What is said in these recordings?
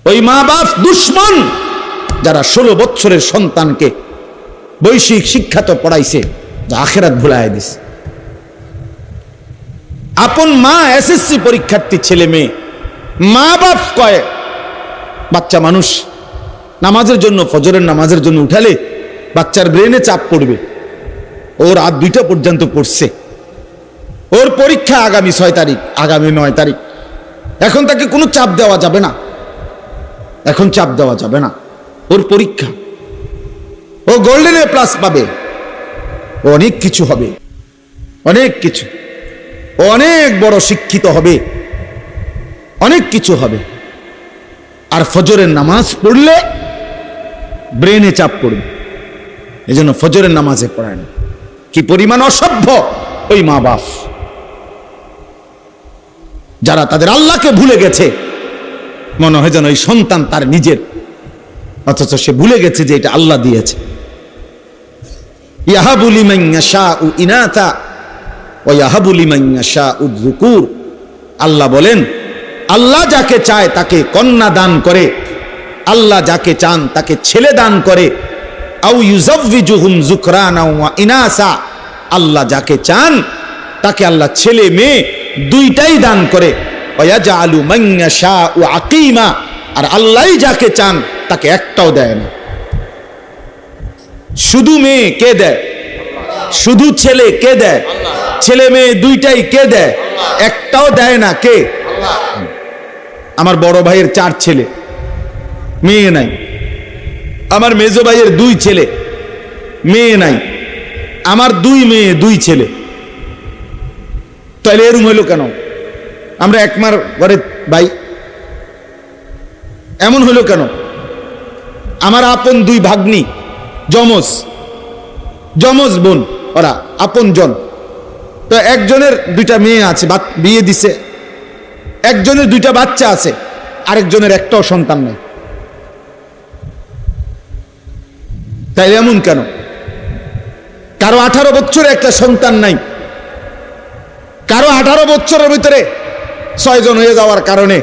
ওই মা বাপ দুশ্মন যারা 16 বছরের সন্তানকে বৈশ্বিক শিক্ষা তো পড়াইছে, যা আখিরাত ভুলায় দিছে। আপন মা এসএসসি পরীক্ষার্থী ছেলে মেয়ে, মা বাপ কয় বাচ্চা মানুষ নামাজের জন্য, ফজরের নামাজের জন্য উঠালে বাচ্চার ব্রেনে চাপ পড়বে। ওর রাত 2টা পর্যন্ত পড়ছে, ওর পরীক্ষা আগামী 6 তারিখ, আগামী 9 তারিখ। এখন তাকে কোনো চাপ দেওয়া যাবে না, এখন চাপ দেওয়া যাবে না। ওর পরীক্ষা, ও গোল্ডেন এ প্লাস পাবে, ও অনেক কিছু হবে, অনেক কিছু, ও অনেক বড় শিক্ষিত হবে, অনেক কিছু হবে। আর ফজরের নামাজ পড়লে ব্রেনে চাপ পড়বে, এজন্য ফজরের নামাজে পড়ায় না। কি পরিমাণ অসভ্য ওই মা বাপ, যারা তাদের আল্লাহকে ভুলে গেছে। মনে হয় যেন ওই সন্তান তার নিজের, অথচ সে ভুলে গেছে যে এটা আল্লাহ দিয়েছে। ইয়াহাবু লিমান ইয়াশাউ ইনাথা ওয়া ইয়াহাবু লিমান ইয়াশাউ যুকুর। আল্লাহ বলেন, আল্লাহ যাকে চায় তাকে কন্যা দান করে, আল্লাহ যাকে চান তাকে ছেলে দান করে। আও ইউযাওয়িজুহুম যুকরানা ওয়া ইনাসা। আল্লাহ যাকে চান তাকে আল্লাহ ছেলে মেয়ে দুইটাই দান করে। ওয়া ইয়াজআলু মান ইয়াশাউ আকিমা। আর আল্লাহই যাকে চান তাকে একটাও দেয় না। শুধু মেয়ে কে দেয়? শুধু ছেলে কে দেয়? ছেলে মেয়ে দুইটাই কে দেয়? একটাও দেয় না। কে? আমার বড় ভাইয়ের 4 ছেলে, মেয়ে নাই। আমার মেজো ভাইয়ের 2 ছেলে, মেয়ে নাই। আমার 2 মেয়ে 2 ছেলে। তাহলে এরকম হইল কেন? আমরা একমার ঘরে ভাই, এমন হইল কেন? আমার আপন 2 ভাগ্নি, যমজ বোন, ওরা আপন জন। তো একজনের 2টা মেয়ে আছে, বিয়ে দিছে। একজনের 2টা বাচ্চা আছে, আরেকজনের একটাও সন্তান নেই। তাই এমন কেন? কারো 18 বছরে একটা সন্তান নাই, কারো 18 বছরের ভিতরে 6 জন হয়ে যাওয়ার কারণে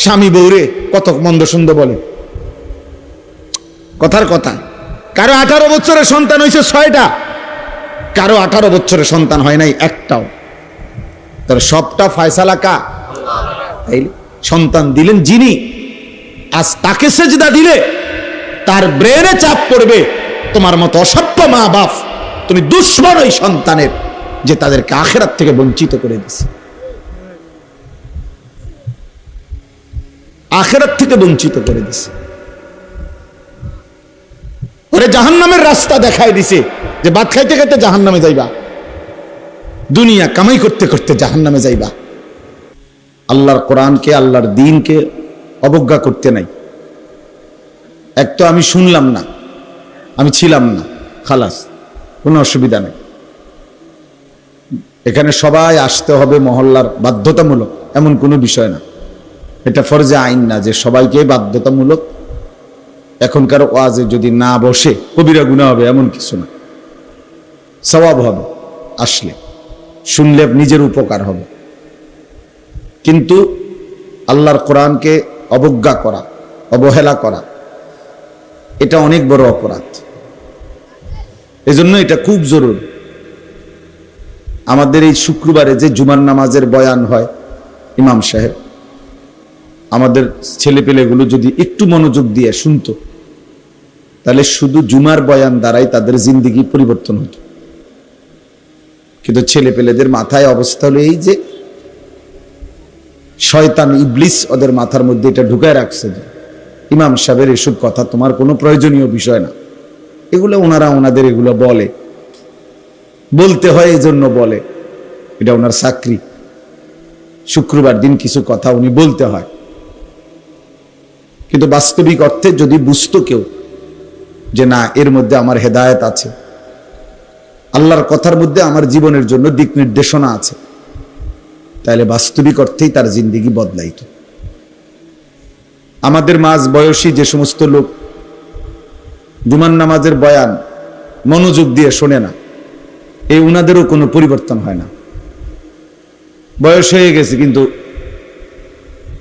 স্বামী বউরে কত মন্দ সুন্দ বলে। কথার কথা, কারো 18 বছরের সন্তান হয়েছে 6টা, কারো 18 বছরের সন্তান হয় নাই একটাও। তার সবটা ফয়সালা কা? সন্তান দিলেন যিনি, আজ তাকে সেজদা দিলে তার ব্রেনে চাপ পড়বে। তোমার মতো অসভ্য মা বাপ, তুমি দুশ্মন ওই সন্তানের, যে তাদেরকে আখিরাত থেকে বঞ্চিত করে দিছে, আখিরাত থেকে বঞ্চিত করে দিছে। ওরে জাহান্নামের রাস্তা দেখায় দিছে, যে ভাত খাইতে খাইতে জাহান্নামে যাইবা, দুনিয়া কামাই করতে করতে জাহান্নামে যাইবা। আল্লাহর কোরআনকে, আল্লাহর দ্বীনকে অবজ্ঞা করতে নাই। এক তো আমি শুনলাম না, আমি ছিলাম না, খালাস, কোনো অসুবিধা নেই। এখানে সবাই আসতে হবে মহল্লার, বাধ্যতামূলক, এমন কোনো বিষয় না। এটা ফরজে আইন না যে সবাইকে বাধ্যতামূলক। এখনকার ওয়াজে যদি না বসে কবিরা গুনাহ হবে এমন কিছু না, সওয়াব হবে। আসলে শুনলে নিজের উপকার হবে। কিন্তু আল্লাহর কোরআনকে অবজ্ঞা করা, অবহেলা করা, এটা অনেক বড় অপরাধ। এজন্য এটা খুব জরুরি। আমাদের এই শুক্রবারে যে জুমার নামাজের বয়ান হয়, ইমাম সাহেব আমাদের ছেলেপেলেগুলো যদি একটু মনোযোগ দিয়ে শুনতো, তাহলে শুধু জুমার বয়ান দ্বারাই তাদের জিন্দেগি পরিবর্তন হতো। কিন্তু ছেলেপেলেদের মাথায় অবস্থা হলো এই যে শয়তান ইবলিস ওদের মাথার মধ্যে এটা ঢুকায় রাখছে যে ইমাম সাহেবের এসব কথা তোমার কোনো প্রয়োজনীয় বিষয় না। এগুলো ওনারা ওনাদের এগুলো বলে, বলতে হয়, এই জন্য বলে, এটা ওনার চাকরি। শুক্রবার দিন কিছু কথা উনি বলতে হয়। কিন্তু বাস্তবিক অর্থে যদি বুঝতো কেউ যে না, এর মধ্যে আমার হেদায়েত আছে, আল্লাহর কথার মধ্যে আমার জীবনের জন্য দিক নির্দেশনা আছে, তাহলে বাস্তবিক অর্থেই তার জিন্দেগি বদলাইত। আমাদের মাঝ বয়সী যে সমস্ত লোক জুমার নামাজের বয়ান মনোযোগ দিয়ে শোনে না, এই উনাদেরও কোনো পরিবর্তন হয় না। বয়স হয়ে গেছে কিন্তু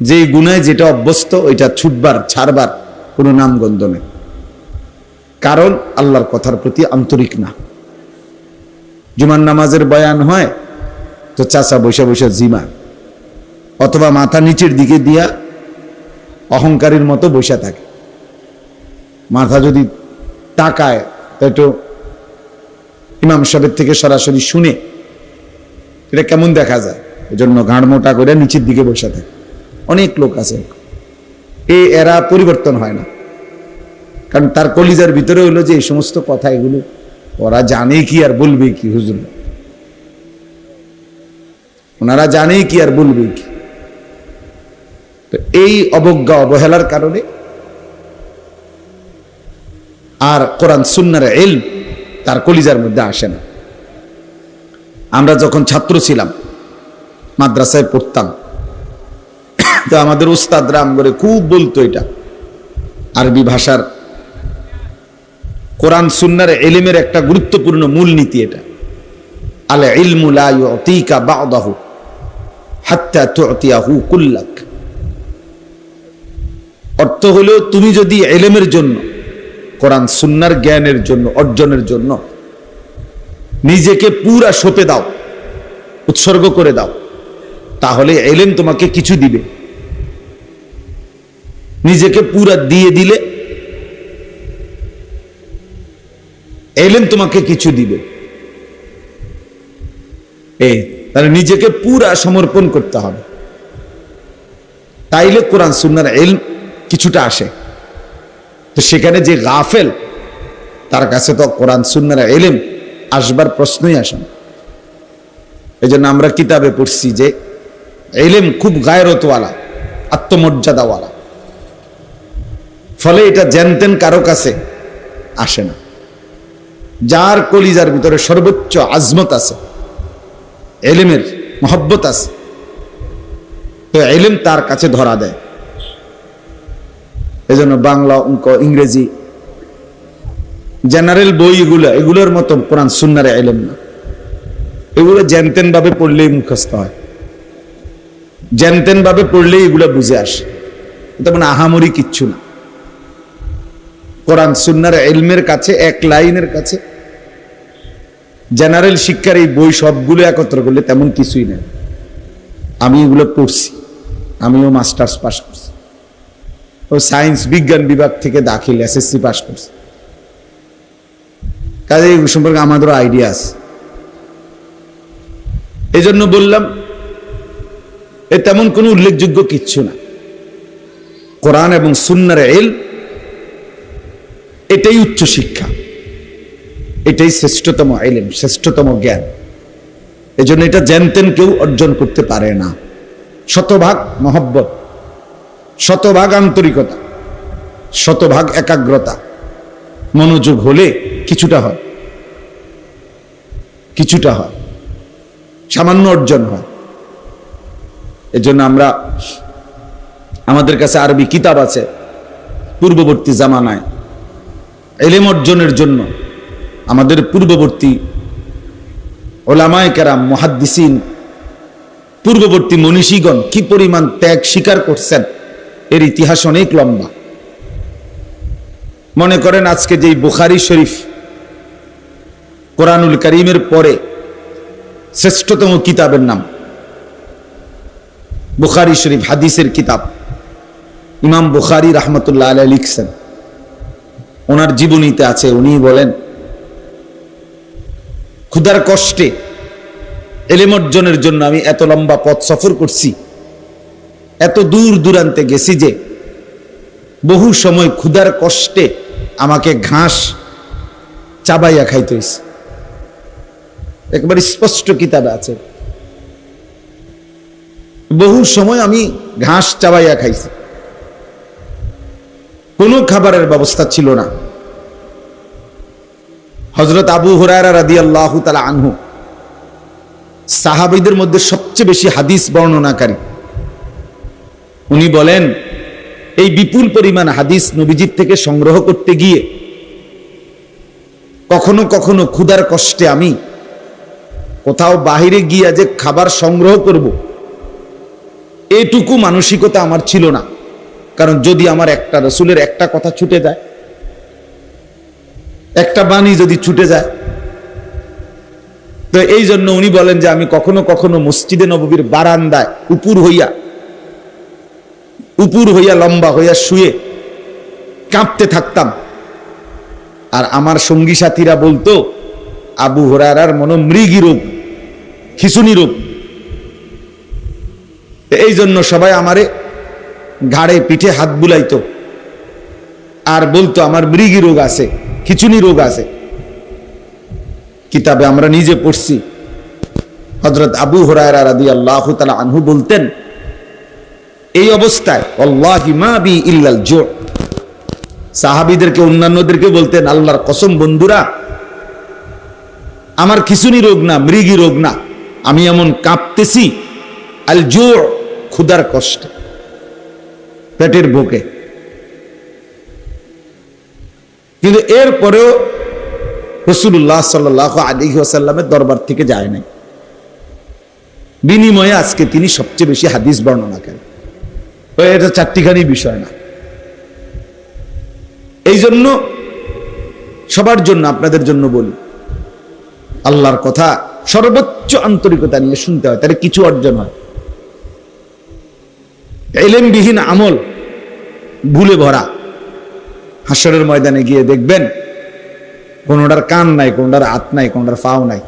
যে গুনায় যেটা অভ্যস্ত ওইটা ছুটবার ছাড়বার কোনো নামগন্ধ নেই, কারণ আল্লাহর কথার প্রতি আন্তরিক না। জুমার নামাজের বয়ান হয় তো চাচা বসে বসে জিমা, অথবা মাথা নিচের দিকে দিয়া অহংকারীর মতো বসে থাকে। মাথা যদি তাকায় তো একটু ইমাম সাহেবের থেকে সরাসরি শুনে এটা কেমন দেখা যায়, এজন্য ঘাড় মোটা করে নিচের দিকে বসে থাকে। অনেক লোক আছে, এরা পরিবর্তন হয় না, কারণ তার কলিজার ভিতরে হলো যে এই সমস্ত কথা এগুলো ওরা জানে কি আর বলবে কি, হুজুর ওনারা জানে কি আর বলবে কি। তো এই অবজ্ঞা অবহেলার কারণে আর কোরআন সুন্নাহর ইলম তার কলিজার মধ্যে আসে না। আমরা যখন ছাত্র ছিলাম, মাদ্রাসায় পড়তাম, তো আমাদের উস্তাদরা আমগরে খুব বলতো, এটা আরবি ভাষার কোরআন সুন্নাহর ইলমের একটা গুরুত্বপূর্ণ মূলনীতি এটা, আল ইলমু লা ইউতিকা বা'দাহু হাত্তা তু'তিয়াহু কুল্লাক। অর্থ হলো তুমি যদি ইলমের জন্য, কোরআন সুন্নাহর জ্ঞানের জন্য, অর্জনের জন্য নিজেকে পুরা সঁপে দাও, উৎসর্গ করে দাও, তাহলে ইলম তোমাকে কিছু দিবে। নিজেকে পুরা দিয়ে দিলে ইলম তোমাকে কিছু দিবে। তাহলে নিজেকে পুরা সমর্পণ করতে হবে, তাইলে কোরআন সুন্নাহর ইলম কিছুটা আসে। তো সেখানে যে গাফেল, তার কাছে তো কোরআন সুন্নাহর ইলম আসবার প্রশ্নই আসে না। এই জন্য আমরা কিতাবে পড়ছি যে ইলম খুব গায়রতওয়ালা, আত্মমর্যাদাওয়ালা, ফলে এটা জানতেন কারো কাছে আসে না। যার কলিজার ভিতরে সর্বোচ্চ আজমত আছে, ইলমের মহব্বত আছে, তো ইলম তার কাছে ধরা দেয়। এজন্য বাংলা, অঙ্ক, ইংরেজি জেনারেল বই এগুলোর মতো কোরআন সুন্নাহর ইলম না। এগুলো জানতেন ভাবে পড়লেই মুখস্থ হয়, জানতেন ভাবে পড়লেই এগুলো বুঝে আসে, তেমন আহামরি কিচ্ছু না। কোরআন সুন্নাহর ইলমের কাছে, এক লাইনের কাছে জেনারেল শিক্ষার এই বই সবগুলো একত্র করলে তেমন কিছুই নেই। আমি এগুলো পড়ছি, আমিও মাস্টার্স পাস করছি, ও সায়েন্স বিজ্ঞান বিভাগ থেকে দাখিল, এসএসসি পাস করছি, কাজে এই সম্পর্কে আমাদেরও আইডিয়া আছে। এই জন্য বললাম এ তেমন কোনো উল্লেখযোগ্য কিচ্ছু না। কোরআন এবং সুন্নাহর ইলম এটাই উচ্চ শিক্ষা, এটাই শ্রেষ্ঠতম ইলম, শ্রেষ্ঠতম জ্ঞান। এই জন্য এটা জানতেন কেউ অর্জন করতে পারে না। শতভাগ মহব্বত, শতভাগ আন্তরিকতা, শতভাগ একাগ্রতা, মনোযোগ হলে কিছুটা হয়, কিছুটা হয়, সামান্য অর্জন হয়। এজন্য আমরা, আমাদের কাছে আরবি কিতাব আছে, পূর্ববর্তী জামানায় ইলম অর্জনের জন্য আমাদের পূর্ববর্তী ওলামায়ে কেরাম, মুহাদ্দিসিন, পূর্ববর্তী মনীষীগণ কি পরিমাণ ত্যাগ স্বীকার করছেন, এর ইতিহাস অনেক লম্বা। মনে করেন আজকে যেই বুখারী শরীফ কোরআনুল কারীমের পরে শ্রেষ্ঠতম কিতাবের নাম বুখারী শরীফ, হাদিসের কিতাব। ইমাম বুখারী রাহমাতুল্লাহ আলাইহি লিখছেন, ওনার জীবনীতে আছে, উনি বলেন ক্ষুধার কষ্টে ইলম অর্জনের জন্য আমি এত লম্বা পথ সফর করছি, এত দূর দূরান্তে গেছি যে বহু সময় ক্ষুধার কষ্টে আমাকে ঘাস চাবাইয়া খাইতে হয়েছে। একবার স্পষ্ট কিতাবে আছে, বহু সময় আমি ঘাস চাবাইয়া খাইছি, কোনো খাবারের ব্যবস্থা ছিল না। হযরত আবু হুরায়রা রাদিয়াল্লাহু তাআলা আনহু সাহাবীদের মধ্যে সবচেয়ে বেশি হাদিস বর্ণনাকারী। উনি বলেন, এই বিপুল পরিমাণ হাদিস নবীজির থেকে সংগ্রহ করতে গিয়ে কখনো কখনো ক্ষুধার কষ্টে আমি কোথাও বাহিরে গিয়া যে খাবার সংগ্রহ করব, এটুকু মানসিকতা আমার ছিল না। কারণ যদি আমার একটা রসুলের একটা কথা ছুটে যায়, একটা বাণী যদি ছুটে যায়, তো এই জন্য উনি বলেন যে আমি কখনো কখনো মসজিদে নববীর বারান্দায় উপর হইয়া লম্বা হইয়া শুয়ে কাঁপতে থাকতাম। আর আমার সঙ্গী সাথীরা বলতো আবু হুরায়রার মনে মৃগী রোগ, খিঁচুনি রোগ। এই জন্য সবাই আমারে ঘাড়ে পিঠে হাত বুলাইতো আর বলতো আমার মৃগী রোগ আছে, খিঁচুনি রোগ আছে। কিতাবে আমরা নিজে পড়ছি, হযরত আবু হুরায়রা রাদিয়াল্লাহু তাআলা আনহু বলতেন, এই অবস্থায় ওয়াল্লাহি মা বি ইল্লাল জু', সাহাবীদেরকে অন্যান্যদেরকে বলতেন আল্লাহর কসম বন্ধুরা, আমার খিঁচুনি রোগ না, মৃগী রোগ না, আমি এমন কাঁপতেছি আল জু', ক্ষুধার কষ্টে, পেটের ভোকে। কিন্তু এরপরেও রাসূলুল্লাহ সাল্লাল্লাহু আলাইহি ওয়াসাল্লামের দরবার থেকে যায় নাই। বিনিময়ে আজকে তিনি সবচেয়ে বেশি হাদিস বর্ণনা করেন। এটা চারটিখানি বিষয় না। এই জন্য সবার জন্য, আপনাদের জন্য বলি, আল্লাহর কথা সর্বোচ্চ আন্তরিকতা নিয়ে শুনতে হয়, তাহলে কিছু অর্জন হয়। ইলমবিহীন আমল ভুলে ভরা। হাসরের ময়দানে গিয়ে দেখবেন কোনটার কান নাই, কোনটার হাত নাই, কোনটার পাও নাই,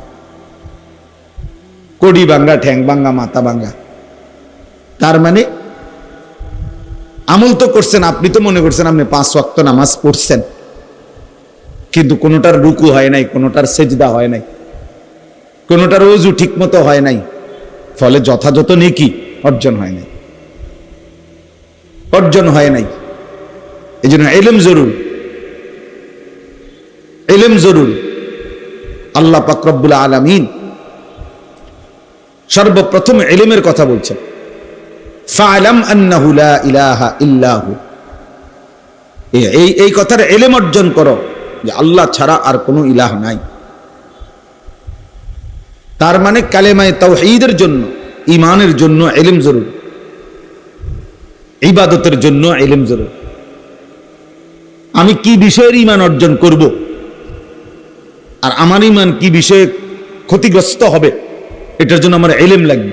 কোডি ভাঙ্গা, ঠ্যাং ভাঙ্গা, মাথা ভাঙ্গা। তার মানে আমল তো করছেন, আপনি তো মনে করছেন আপনি 5 ওয়াক্ত নামাজ পড়ছেন, কিন্তু কোনটার রুকু হয় নাই, কোনটার সেজদা হয় নাই, কোনটার ওযু ঠিক মতো হয় নাই, ফলে যথাযথ নেকি অর্জন হয় নাই, অর্জন হয় নাই। এই জন্য ইলম জরুরি, ইলম জরুরি। আল্লাহ পাক রব্বুল আলামিন সর্বপ্রথম ইলমের কথা বলছেন, ফা'লাম আন্নাহু লা ইলাহা ইল্লাহু, এই কথার ইলম অর্জন করো যে আল্লাহ ছাড়া আর কোনো ইলাহ নাই। তার মানে কালেমায়ে তাওহীদের জন্য, ঈমানের জন্য ইলম জরুরি, ইবাদতের জন্য ইলম জরুরি। আমি কি বিষয়ের ঈমান অর্জন করব আর আমার ঈমান কি বিষয়ে ক্ষতিগ্রস্ত হবে, এটার জন্য আমার ইলম লাগবে।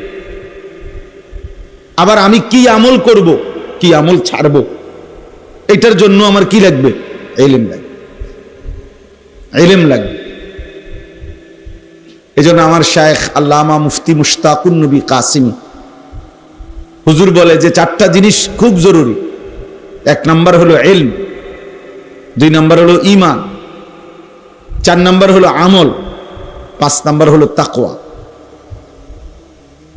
আবার আমি কি আমল করব, কি আমল ছাড়ব, এটার জন্য আমার কি লাগবে, ইলম লাগবে, ইলম লাগবে। এজন্য আমার শায়েখ আল্লামা মুফতি মুশতাকুন নবী কাসিমি হুজুর বলে যে 4টা জিনিস খুব জরুরি। 1 নাম্বার হলো ইলম, 2 নাম্বার হলো ঈমান, 4 নাম্বার হলো আমল, 5 নাম্বার হলো তাকওয়া।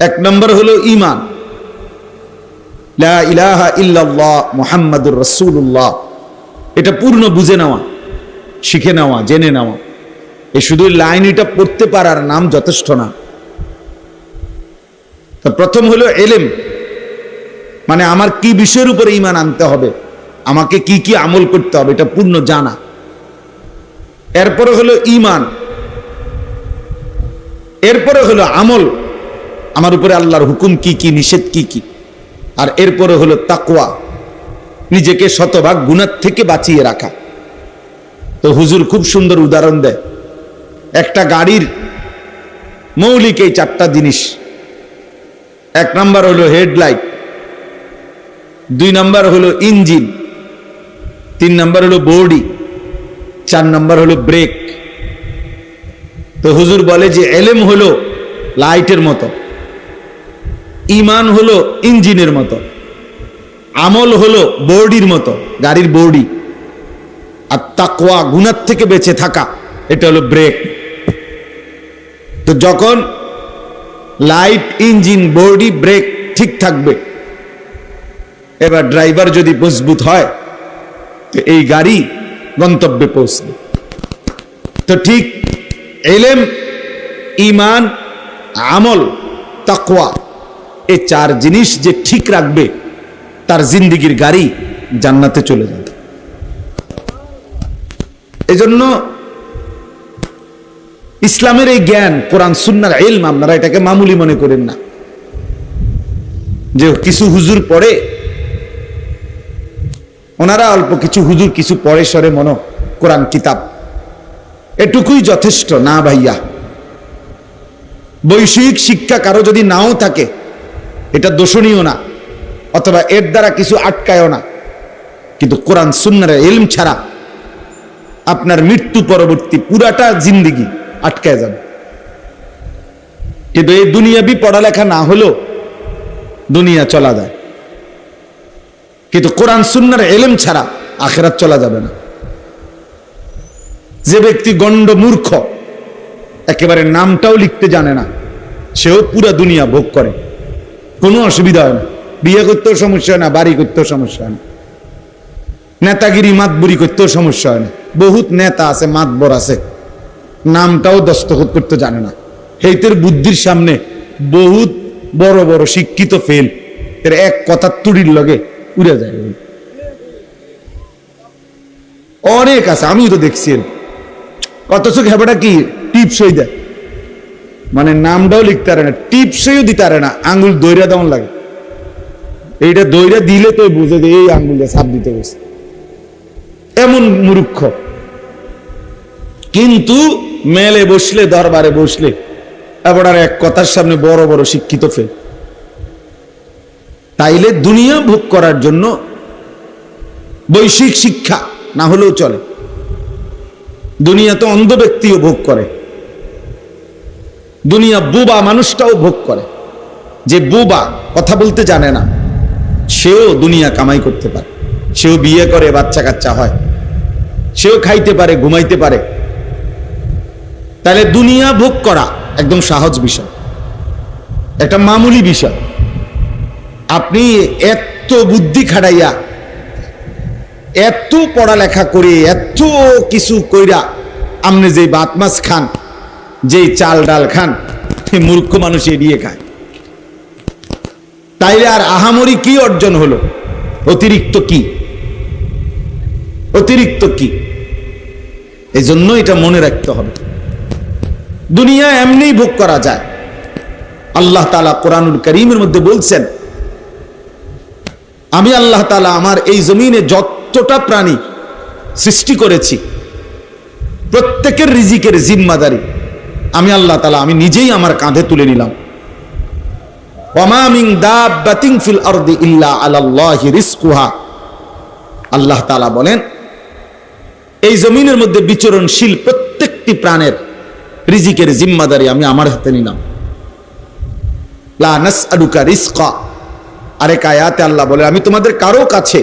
1 নাম্বার হলো ঈমান, লা ইলাহা ইল্লাল্লাহ মুহাম্মাদুর রাসূলুল্লাহ, এটা পূর্ণ বুঝে নেওয়া, শিখে নেওয়া, জেনে নেওয়া। এই শুধু লাইন এটা পড়তে পারার নাম যথেষ্ট না। তো প্রথম হলো ইলম, মানে আমার কি বিষয়ের উপরে ঈমান আনতে হবে, আমাকে কি কি আমল করতে হবে, এটা পূর্ণ জানা। এরপরে হলো ঈমান, এরপরে হলো আমল, আমার উপরে আল্লাহর হুকুম কি কি, নিষেধ কি কি। আর এরপরে হলো তাকওয়া, নিজেকে শতভাগ গুনাহ থেকে বাঁচিয়ে রাখা। তো হুজুর খুব সুন্দর উদাহরণ দেয়, একটা গাড়ির মৌলিক এই 4টা জিনিস। 1 নাম্বার হলো হেডলাইট, 2 নাম্বার হলো ইঞ্জিন, 3 নাম্বার হলো বডি, 4 নাম্বার হলো ব্রেক। তো হুজুর বলে যে ইলম হলো লাইটের মতো, ঈমান হলো ইঞ্জিনের মতো, আমল হলো বডির মতো, গাড়ির বডি, আর তাকওয়া গুনাহ থেকে বেঁচে থাকা, এটা হলো ব্রেক। তো যখন লাইট, ইঞ্জিন, বডি, ব্রেক ঠিক থাকবে, এবার ড্রাইভার যদি মজবুত হয়, তো এই গাড়ি গন্তব্যে পৌঁছবে। তো ঠিক ইলম, ঈমান, আমল, তাকওয়া, এই 4 জিনিস যে ঠিক রাখবে, তার জিন্দেগির গাড়ি জান্নাতে চলে যাবে। এজন্য ইসলামের এই জ্ঞান, কোরআন সুন্নাহর ইলম, আপনারা এটাকে মামুলি মনে করেন না। যে কিছু হুজুর পড়ে, ওনারা অল্প কিছু হুজুর কিছু পড়ে সরে মনো কোরআন কিতাব, এটুকুই যথেষ্ট না ভাইয়া। বৈষয়িক শিক্ষা কারো যদি নাও থাকে এটা দোষণীয় না, অথবা এর দ্বারা কিছু আটকায়ও না, কিন্তু কোরআন সুন্নাহর ইলম ছাড়া আপনার মৃত্যু পরবর্তী পুরাটা জিন্দেগি আটকায় যাবে। কিন্তু এই দুনিয়াবি পড়ালেখা না হলেও দুনিয়া চলা যায়, কিন্তু কোরআন সুন্নাহর ইলম ছাড়া আখিরাত চলা যাবে না। যে ব্যক্তি গণ্ড মূর্খ, একেবারে নামটাও লিখতে জানে না, সেও পুরা দুনিয়া ভোগ করে, কোনো অসুবিধা হয় না। বিয়ে করতেও সমস্যা হয় না, বাড়ি করতেও সমস্যা হয় না, নেতাগিরি মাতবরি করতেও সমস্যা হয় না। বহুত নেতা আছে, মাতবর আছে, নামটাও দস্তখত করতে জানে না। হেইতের বুদ্ধির সামনে বহুত বড় বড় শিক্ষিত ফেল, এর এক কথা তুড়ির লগে উড়ে যায়। অনেক আছে, আমি তো দেখছি। অথচ হেবাটা কি টিপসই দেয়, মানে নামটাও লিখতে পারে না, টিপসইও দিতে পারে না, আঙ্গুল দইরা দেওয়ান লাগে। এইটা দইরা দিলে তো বুঝে যে এই আঙ্গুলটা ছাপ দিতে গেছে, এমন মূর্খ। কিন্তু মেলে বসলে, দরবারে বসলে এবার আর এক কথার সামনে বড় বড় শিক্ষিত ফেল। তাইলে দুনিয়া ভোগ করার জন্য বৈশ্বিক শিক্ষা না হলেও চলে। দুনিয়া তো অন্ধ ব্যক্তিও ভোগ করে, দুনিয়া বোবা মানুষটাও ভোগ করে। যে বোবা, কথা বলতে জানে না, সেও দুনিয়া কামাই করতে পারে, সেও বিয়ে করে, বাচ্চা কাচ্চা হয়, সেও খাইতে পারে, ঘুমাইতে পারে। তাহলে দুনিয়া ভোগ করা একদম সহজ বিষয়, একটা মামুলি বিষয়। আপনি এত বুদ্ধি খাটাইয়া, এত পড়ালেখা করে, এত কিছু কইরা আপনি যে ভাত মাছ খান, যেই চাল ডাল খান, মূর্খ মানুষ এড়িয়ে খায়। তাইলে আর আহামরি কি অর্জন হলো? অতিরিক্ত কি? অতিরিক্ত কি? এই জন্য এটা মনে রাখতে হবে, দুনিয়া এমনি ভোগ করা যায়। আল্লাহ তাআলা কোরআনুল কারীমের মধ্যে বলছেন, আমি আল্লাহ তাআলা আমার এই জমিনে যতটা প্রাণী সৃষ্টি করেছি প্রত্যেকের রিজিকের জিম্মাদারি আমি আল্লাহ তাআলা আমি নিজেই আমার কাঁধে তুলে নিলাম। ওয়ামা মিন দাব্বাতিন ফিল আরদি ইল্লা আলাল্লাহি রিজকুহা। আল্লাহ তাআলা বলেন, এই জমিনের মধ্যে বিচরণশীল প্রত্যেকটি প্রাণের রিজিকের জিম্মাদারি আমি আমার হাতে নিলাম। লা নাসআলুকা রিজকা। আরেক আয়াতে আল্লাহ বলে, আমি তোমাদের কারো কাছে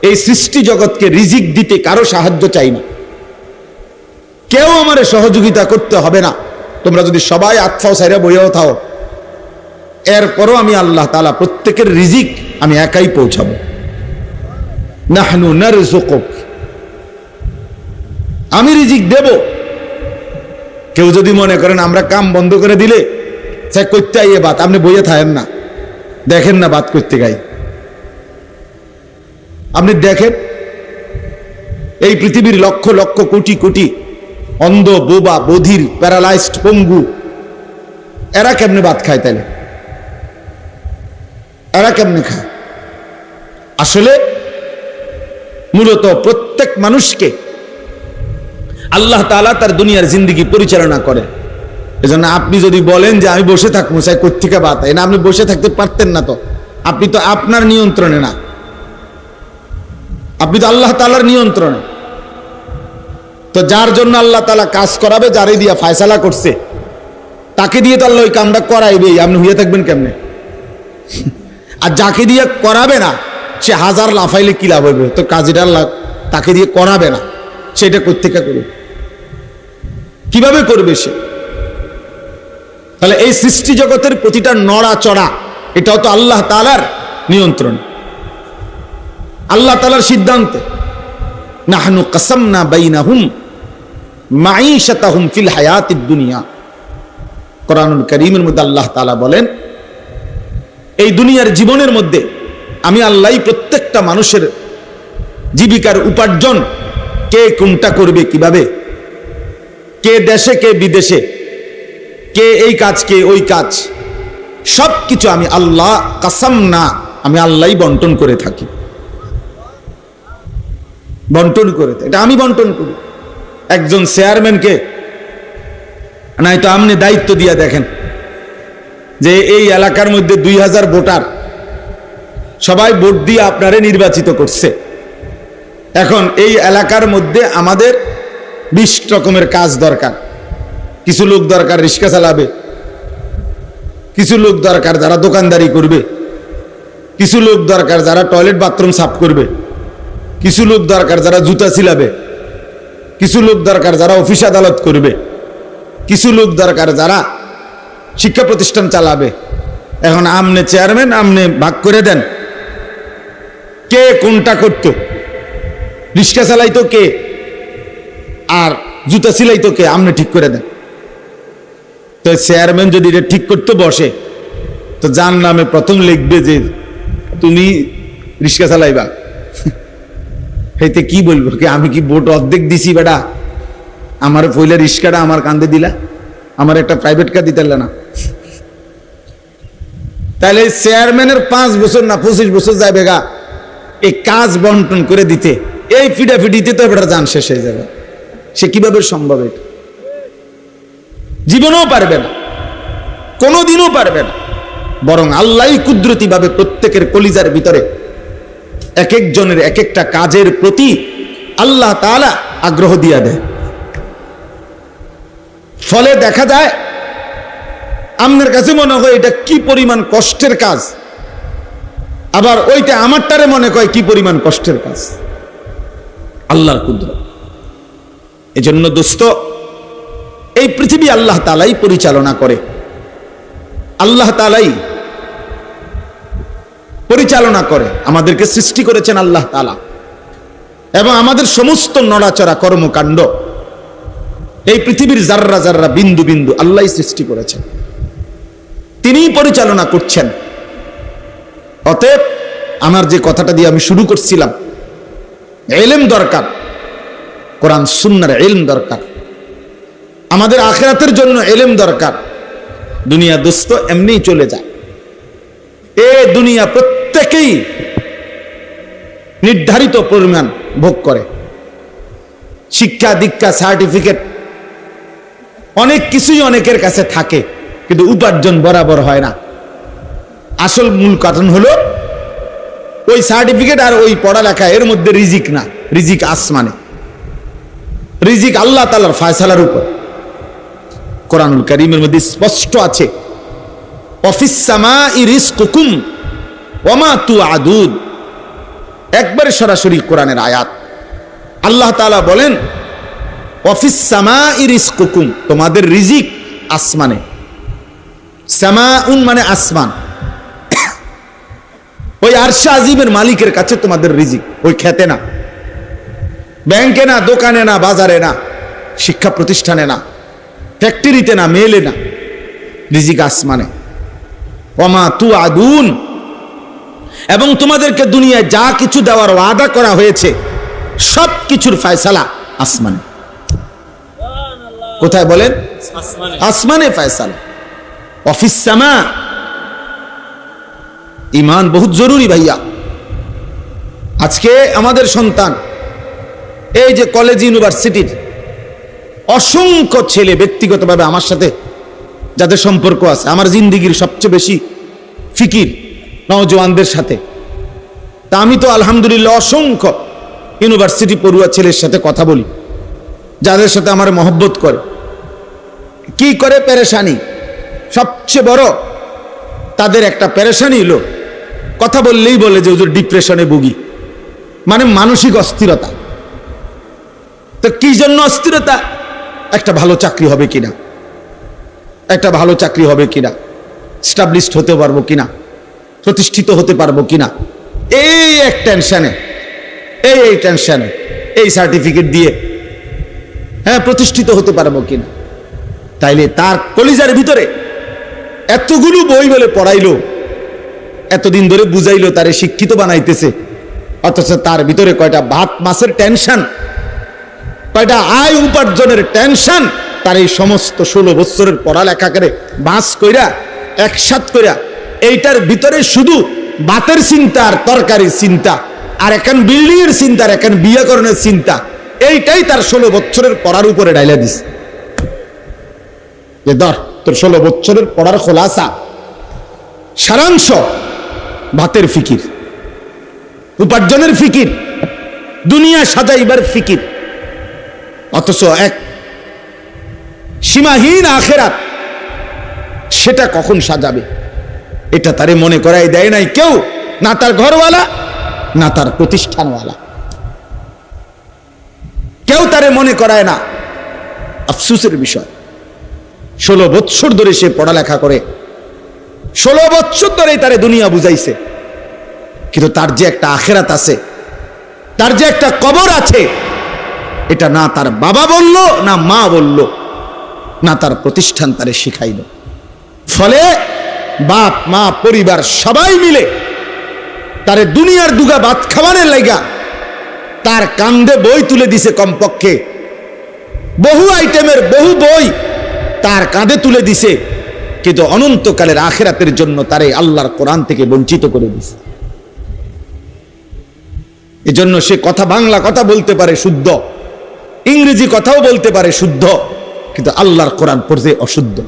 এই সৃষ্টি জগৎকে রিজিক দিতে কারো সাহায্য চাই না, কেউ আমারে সহযোগিতা করতে হবে না। তোমরা যদি সবাই আতফাও সাইরা বইয়াও থাও, এরপরও আমি আল্লাহ তাআলা প্রত্যেকের রিজিক আমি একাই পৌঁছাবো। নাহনু নারযুকুক, আমি রিজিক দেব। কেউ যদি মনে করেন আমরা কাম বন্ধ করে দিলে সে করতে আইয়ে বাত, আপনি বইয়ে থাকেন না, দেখেন না বাত করতে গাই। আপনি দেখেন এই পৃথিবীর লক্ষ লক্ষ কোটি কোটি অন্ধ, বোবা, বধির, প্যারালাইজড, পঙ্গু, এরা কেমনে ভাত খায়? তাইলে এরা কেমনে খায়? আসলে মূলত প্রত্যেক মানুষকে আল্লাহ তাআলা তার দুনিয়ার জিন্দেগি পরিচালনা করে। এজন্য আপনি যদি বলেন যে আমি বসে থাকবো, চাই কোত্থেকে বাত হয় না, আপনি বসে থাকতে পারতেন না। তো আপনি তো আপনার নিয়ন্ত্রণে না, আপনি তো আল্লাহ তাআলার নিয়ন্ত্রণে। তো যার জন্য আল্লাহ তাআলা কাজ করাবে, যারে দিয়া ফায়সালা করছে, তাকে দিয়ে তো আল্লাহ ওই কামটা করাইবেই। আপনি হইয়া থাকবেন কেমনে? আর যাকে দিয়ে করাবে না, সে হাজার লাফাইলে কি লাভ হইবে? তো কাজীটা আল্লাহ তাকে দিয়ে করাবে না, সেটা কোত্থেকে করবে, কিভাবে করবে সে? তাহলে এই সৃষ্টি জগতের প্রতিটা নড়াচড়া এটাও তো আল্লাহ তাআলার নিয়ন্ত্রণ, আল্লাহ তাআলার সিদ্ধান্তে। নাহনু কাসামনা বাইনাহুম মাঈশাতাহুম ফিল হায়াতিদ দুনিয়া। কোরআনুল কারীমের মধ্যে আল্লাহ তাআলা বলেন, এই দুনিয়ার জীবনের মধ্যে আমি আল্লাহই প্রত্যেকটা মানুষের জীবিকার উপার্জন কে কোনটা করবে, কিভাবে, কে দেশে কে বিদেশে, কে এই কাজ কে ওই কাজ, সব কিছু আমি আল্লাহ কাসাম না, আমি আল্লাহই বন্টন করে থাকি, বন্টন করে, এটা আমি বন্টন করি। একজন চেয়ারম্যানকে নাই তো আপনি দায়িত্ব দিয়া দেখেন যে এই এলাকার মধ্যে 2000 ভোটার, সবাই ভোট দিয়ে আপনারে নির্বাচিত করছে। এখন এই এলাকার মধ্যে আমাদের 20 রকমের কাজ দরকার। কিছু লোক দরকার রিক্সা চালাবে, কিছু লোক দরকার যারা দোকানদারি করবে, কিছু লোক দরকার যারা টয়লেট বাথরুম সাফ করবে, কিছু লোক দরকার যারা জুতা ছিলাবে, কিছু লোক দরকার যারা অফিস আদালত করবে, কিছু লোক দরকার যারা শিক্ষা প্রতিষ্ঠান চালাবে। এখন আমনে চেয়ারম্যান, আমনে ভাগ করে দেন কে কোনটা করত। রিক্সা চালাইতো কে আর জুতা সিলাইতো কে, আমনে ঠিক করে দেন। তো চেয়ারম্যান যদি এটা ঠিক করতে বসে তো যার নামে প্রথম লিখবে যে তুমি রিক্সা চালাইবা, হেতে কি বলবো কি আমি কি ভোট অর্ধেক দিছি বেটা, আমার পয়লা রিক্সাটা আমার কান্দে দিলা, আমার একটা প্রাইভেট কার দিতে না। তাহলে চেয়ারম্যানের 5 বছর না 25 বছর যাবে গা এই কাজ বন্টন করে দিতে, এই ফিডাফিডিতে তো এবার যান শেষ হয়ে যাবে। সে কিভাবে সম্ভব? এটা জীবনেও পারবে না, কোনোদিনও পারবে না। বরং আল্লাহই কুদরতি ভাবে প্রত্যেকের কলিজার ভিতরে এক একজনের এক একটা কাজের প্রতি আল্লাহ তাআলা আগ্রহ দিয়া দেয়। ফলে দেখা যায় আপনার কাছে মনে হয় এটা কি পরিমাণ কষ্টের কাজ, আবার ওইটা আমারটারে মনে হয় কি পরিমাণ কষ্টের কাজ। আল্লাহর কুদরত। এজন্য দোস্ত, এই পৃথিবী আল্লাহ তাআলাই পরিচালনা করে, আল্লাহ তাআলাই পরিচালনা করে। আমাদেরকে সৃষ্টি করেছেন আল্লাহ তাআলা, এবং আমাদের সমস্ত নড়াচড়া কর্মকাণ্ড এই পৃথিবীর জাররা জাররা বিন্দু বিন্দু আল্লাহই সৃষ্টি করেছেন, তিনিই পরিচালনা করছেন। অতএব আমার যে কথাটা দিয়ে আমি শুরু করছিলাম, ইলম দরকার, কোরআন সুন্নাহর ইলম দরকার, আমাদের আখিরাতের জন্য ইলম দরকার। দুনিয়া দোস্ত এমনিই চলে যায়, এ দুনিয়া প্রত্যেকেই নির্ধারিত পরিমাণ ভোগ করে। শিক্ষা দীক্ষা সার্টিফিকেট অনেক কিছুই অনেকের কাছে থাকে, কিন্তু উপার্জন বরাবর হয় না। আসল মূল কারণ হলো ওই সার্টিফিকেট আর ওই পড়ালেখা, এর মধ্যে রিজিক না, রিজিক আসমানে, রিজিক আল্লাহ তাআলার ফয়সালার উপর। কোরআনুল কারীমের মধ্যে স্পষ্ট আছে, ওয়াফিস সামাই রিজকুকুম ওয়া মা তুআদুন। একবারে সরাসরি কোরআনের আয়াত। আল্লাহ তাআলা বলেন ওয়াফিস সামাই রিজকুকুম, তোমাদের রিজিক আসমানে। সামাউন মানে আসমান, ওই আরশে আজিমের মালিকের কাছে তোমাদের রিজিক, ওই খেতে না, ব্যাংকে না, দোকানে না, বাজারে না, শিক্ষা প্রতিষ্ঠানে না, ফ্যাক্টরিতে না, মেলে না, রিজিক আসমানে। ওয়া মা তুআদুন, এবং তোমাদেরকে দুনিয়ায় যা কিছু দেওয়ার ওয়াদা করা হয়েছে সব কিছুর ফয়সালা আসমানে। কোথায় বলেন? আসমানে ফয়সালা। অফিস সামা। ঈমান বহুত জরুরি ভাইয়া। আজকে আমাদের সন্তান এই যে কলেজ ইউনিভার্সিটির অসংখ্য ছেলে, ব্যক্তিগতভাবে আমার সাথে যাদের সম্পর্ক আছে, আমার জিন্দিগির সবচেয়ে বেশি ফিকির নওজওয়ানদের সাথে। তা আমি তো আলহামদুলিল্লাহ অসংখ্য ইউনিভার্সিটি পড়ুয়া ছেলের সাথে কথা বলি, যাদের সাথে আমার মহব্বত করে। কি করে পেরেশানি, সবচেয়ে বড় তাদের একটা পেরেশানি হলো কথা বললেই বলে যে ওদের ডিপ্রেশনে ভুগি, মানে মানসিক অস্থিরতা। তো কি জন্য অস্থিরতা? একটা ভালো চাকরি হবে কিনা, একটা ভালো চাকরি হবে কিনা, স্টাবলিশড হতে পারবো কিনা, প্রতিষ্ঠিত হতে পারবো কিনা, এই এক টেনশনে, এই টেনশনে, এই সার্টিফিকেট দিয়ে হ্যাঁ প্রতিষ্ঠিত হতে পারবো কিনা। তাইলে তার কলিজার ভিতরে এতগুলো বই বলে পড়াইলো, এতদিন ধরে বুঝাইলো, তারে শিক্ষিত বানাইতেছে, অথচ তার ভিতরে কয়টা ভাত মাছের টেনশন, কয়টা আয় উপার্জনের টেনশন। তার এই সমস্ত 16 বছরের পড়ালেখা করে বাস কইরা একসাথ করিয়া এইটার ভিতরে শুধু ভাতের চিন্তা আর তরকারির চিন্তা, আর এখন বিল্ডিং এর চিন্তা, আর এখন বিয়াকরণের চিন্তা, এইটাই তার 16 বছরের পড়ার উপরে ডাইলা দিস। যে ধর তোর 16 বছরের পড়ার খোলাসা সারাংশ ভাতের ফিকির, উপার্জনের ফিকির, দুনিয়া সাজাইবার ফিকির, অথচ এক সীমাহীন আখেরাত সেটা কখন সাজাবে এটা তারে মনে করাই দেয় নাই কেউ, না তার ঘরওয়ালা না তার প্রতিষ্ঠানওয়ালা, কেউ তারে মনে করায় না। আফসোসের বিষয়, 16 বছর ধরে সে পড়ালেখা করে, 16 বছর ধরে তারে দুনিয়া বুঝাইছে, কিন্তু তার যে একটা আখেরাত আছে, তার যে একটা কবর আছে, এটা না তার বাবা বলল, না মা বলল, না তার প্রতিষ্ঠান তারে শিখাইল। ফলে বাপ মা পরিবার সবাই মিলে তারে দুনিয়ার দুগা ভাত খাওয়ানোর লাইগা তার কান্দে বই তুলে দিছে, কমপক্ষে বহু আইটেমের বহু বই তার কাঁধে তুলে দিছে, কিন্তু অনন্তকালের আখিরাতের জন্য তারে আল্লাহর কোরআন থেকে বঞ্চিত করে দিছে। এজন্য সে কথা, বাংলা কথা বলতে পারে শুদ্ধ, ইংরেজি কথাও বলতে পারে শুদ্ধ, কিন্তু আল্লাহর কোরআন পড়তে অশুদ্ধ।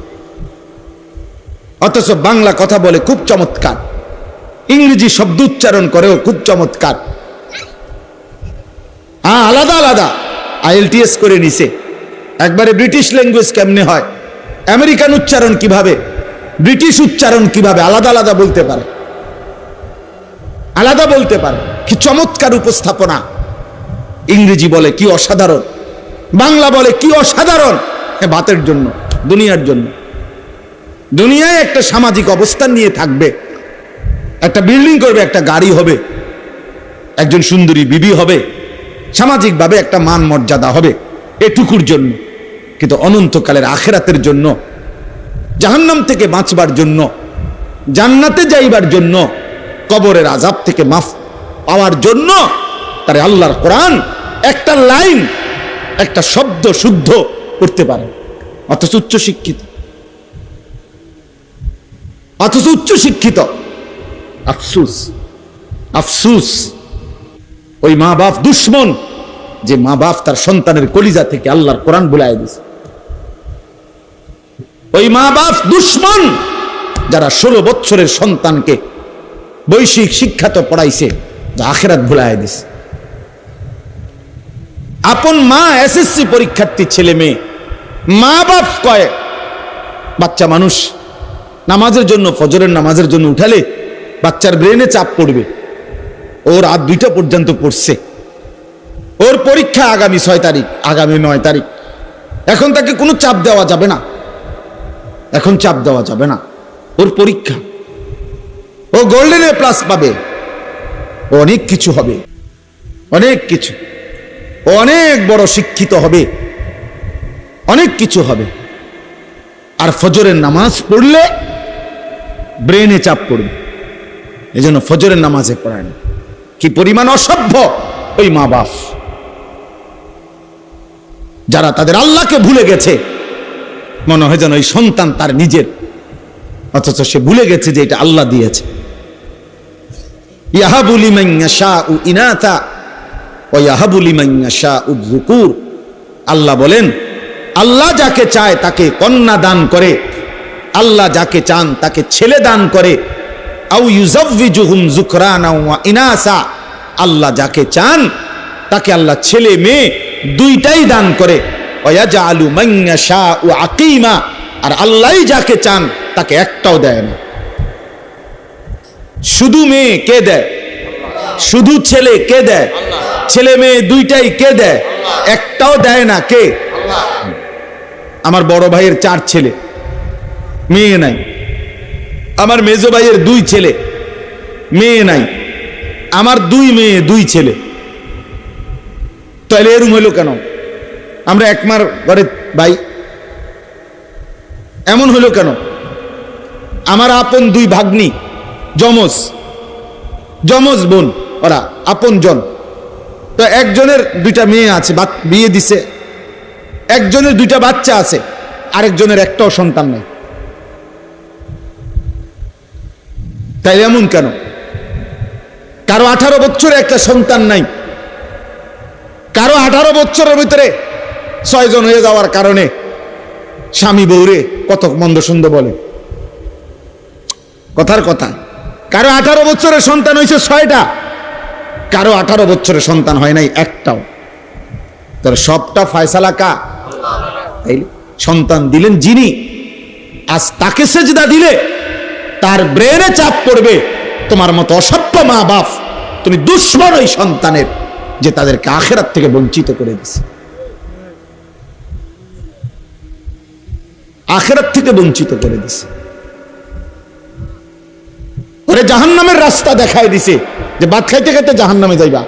অথচ বাংলা কথা বলে খুব চমৎকার, ইংরেজি শব্দ উচ্চারণ করেও খুব চমৎকার। আলাদা আলাদা IELTS করে নিছে, একবারে ব্রিটিশ ল্যাঙ্গুয়েজ কেমনে হয়, আমেরিকান উচ্চারণ কিভাবে, ব্রিটিশ উচ্চারণ কিভাবে, আলাদা আলাদা বলতে পারে, আলাদা বলতে পারে। কি চমৎকার উপস্থাপনা! ইংরেজি বলে কি অসাধারণ, বাংলা বলে কি অসাধারণ। ভাতের জন্য, দুনিয়ার জন্য, দুনিয়ায় একটা সামাজিক অবস্থান নিয়ে থাকবে, একটা বিল্ডিং করবে, একটা গাড়ি হবে, একজন সুন্দরী বিবি হবে, সামাজিকভাবে একটা মান মর্যাদা হবে, এটুকুর জন্য। কিন্তু অনন্তকালের আখেরাতের জন্য, জাহান্নাম থেকে বাঁচবার জন্য, জান্নাতে যাইবার জন্য, কবরের আযাব থেকে মাফ পাওয়ার জন্য তারে আল্লাহর কোরআন একটা লাইন, একটা শব্দ শুদ্ধ করতে পারে। অথচ উচ্চ শিক্ষিত, অথচ উচ্চ শিক্ষিত। আফসুস, আফসুস ওই মা বাপ দুশ্মন, যে মা বাপ তার সন্তানের কলিজা থেকে আল্লাহর কোরআন ভুলাইয়া দিয়েছে। ওই মা বাপ দুশ্মন যারা 16 বছরের সন্তানকে বৈশ্বিক শিক্ষা তো পড়াইছে, যা আখিরাত ভুলাইয়া দিয়েছে। আপন মা SSC পরীক্ষার্থী ছেলে মেয়ে, মা বাপ কয় বাচ্চা মানুষ নামাজের জন্য, ফজরের নামাজের জন্য উঠালে বাচ্চার ব্রেনে চাপ পড়বে। ও রাত 2টা পর্যন্ত পড়ছে, ওর পরীক্ষা আগামী 6 তারিখ, আগামী 9 তারিখ। এখন তাকে কোনো চাপ দেওয়া যাবে না, এখন চাপ দেওয়া যাবে না, ওর পরীক্ষা, ও গোল্ডেন A+ পাবে, ও অনেক কিছু হবে, অনেক কিছু, ও অনেক বড় শিক্ষিত হবে, অনেক কিছু হবে। আর ফজরের নামাজ পড়লে ব্রেনে চাপ পড়বে, এজন্য ফজরের নামাজে পড়ায় না। কি পরিমাণ অসভ্য ওই মা বাপ, যারা তাদের আল্লাহকে ভুলে গেছে, মনে হয় যেন ওই সন্তান তার নিজের, অথচ সে ভুলে গেছে যে এটা আল্লাহ দিয়েছে। ইয়াহাবু লিমান ইয়াশাউ ইনাথা ওয়া ইয়াহাবু লিমান ইয়াশাউ যুকুর। আল্লাহ বলেন, আল্লাহ যাকে চায় তাকে কন্যা দান করে, আল্লাহ যাকে চান তাকে ছেলে দান করে। আও ইউযাওয়িজুহুম যুকরানা ওয়া ইনাসা। আল্লাহ যাকে চান তাকে আল্লাহ ছেলে মেয়ে দুইটাই দান করে। ওয়া ইয়াজআলু মান ইয়াশাউ আকিমা। আর আল্লাহই যাকে চান তাকে একটাও দেয় না। শুধু মেয়ে কে দেয়? শুধু ছেলে কে দেয়? ছেলে মেয়ে দুইটাই কে দেয়? একটাও দেয় না। কে? আমার বড় ভাইয়ের 4 ছেলে, মেয়ে নাই। আমার মেজো ভাইয়ের 2 ছেলে, মেয়ে নাই। আমার 2 মেয়ে 2 ছেলে। তাহলে এরকম হইল কেন? আমরা একমার ঘরে ভাই, এমন হইল কেন? আমার আপন 2 ভাগ্নি, যমজ বোন, ওরা আপন জন। তো একজনের 2টা মেয়ে আছে, বিয়ে দিছে, একজনের 2টা বাচ্চা আছে, আরেকজনের একটাও সন্তান নেই। তাই এমন কেন? কারো 18 বছরে একটা সন্তান নাই, কারো 18 বছরের ভিতরে 6 জন হয়ে যাওয়ার কারণে স্বামী বউরে কত মন্দ সুন্দর বলে। কথার কথা, কারো 18 বছরের সন্তান হয়েছে 6টা, কারো 18 বছরের সন্তান হয় নাই একটাও। তার সবটা ফয়সালা কা? সন্তান দিলেন যিনি, আজ তাকে সেজদা দিলে তার ব্রেনে চাপ পড়বে। তোমার মতো অসভ্য মা বাপ, তুমি দুশ্মন ওই সন্তানের, যে তাদেরকে আখিরাত থেকে বঞ্চিত করে দিছে, আখিরাত থেকে বঞ্চিত করে দিছে। ওরে জাহান্নামের রাস্তা দেখায় দিছে, যে ভাত খাইতে খাইতে জাহান্নামে যাইবা,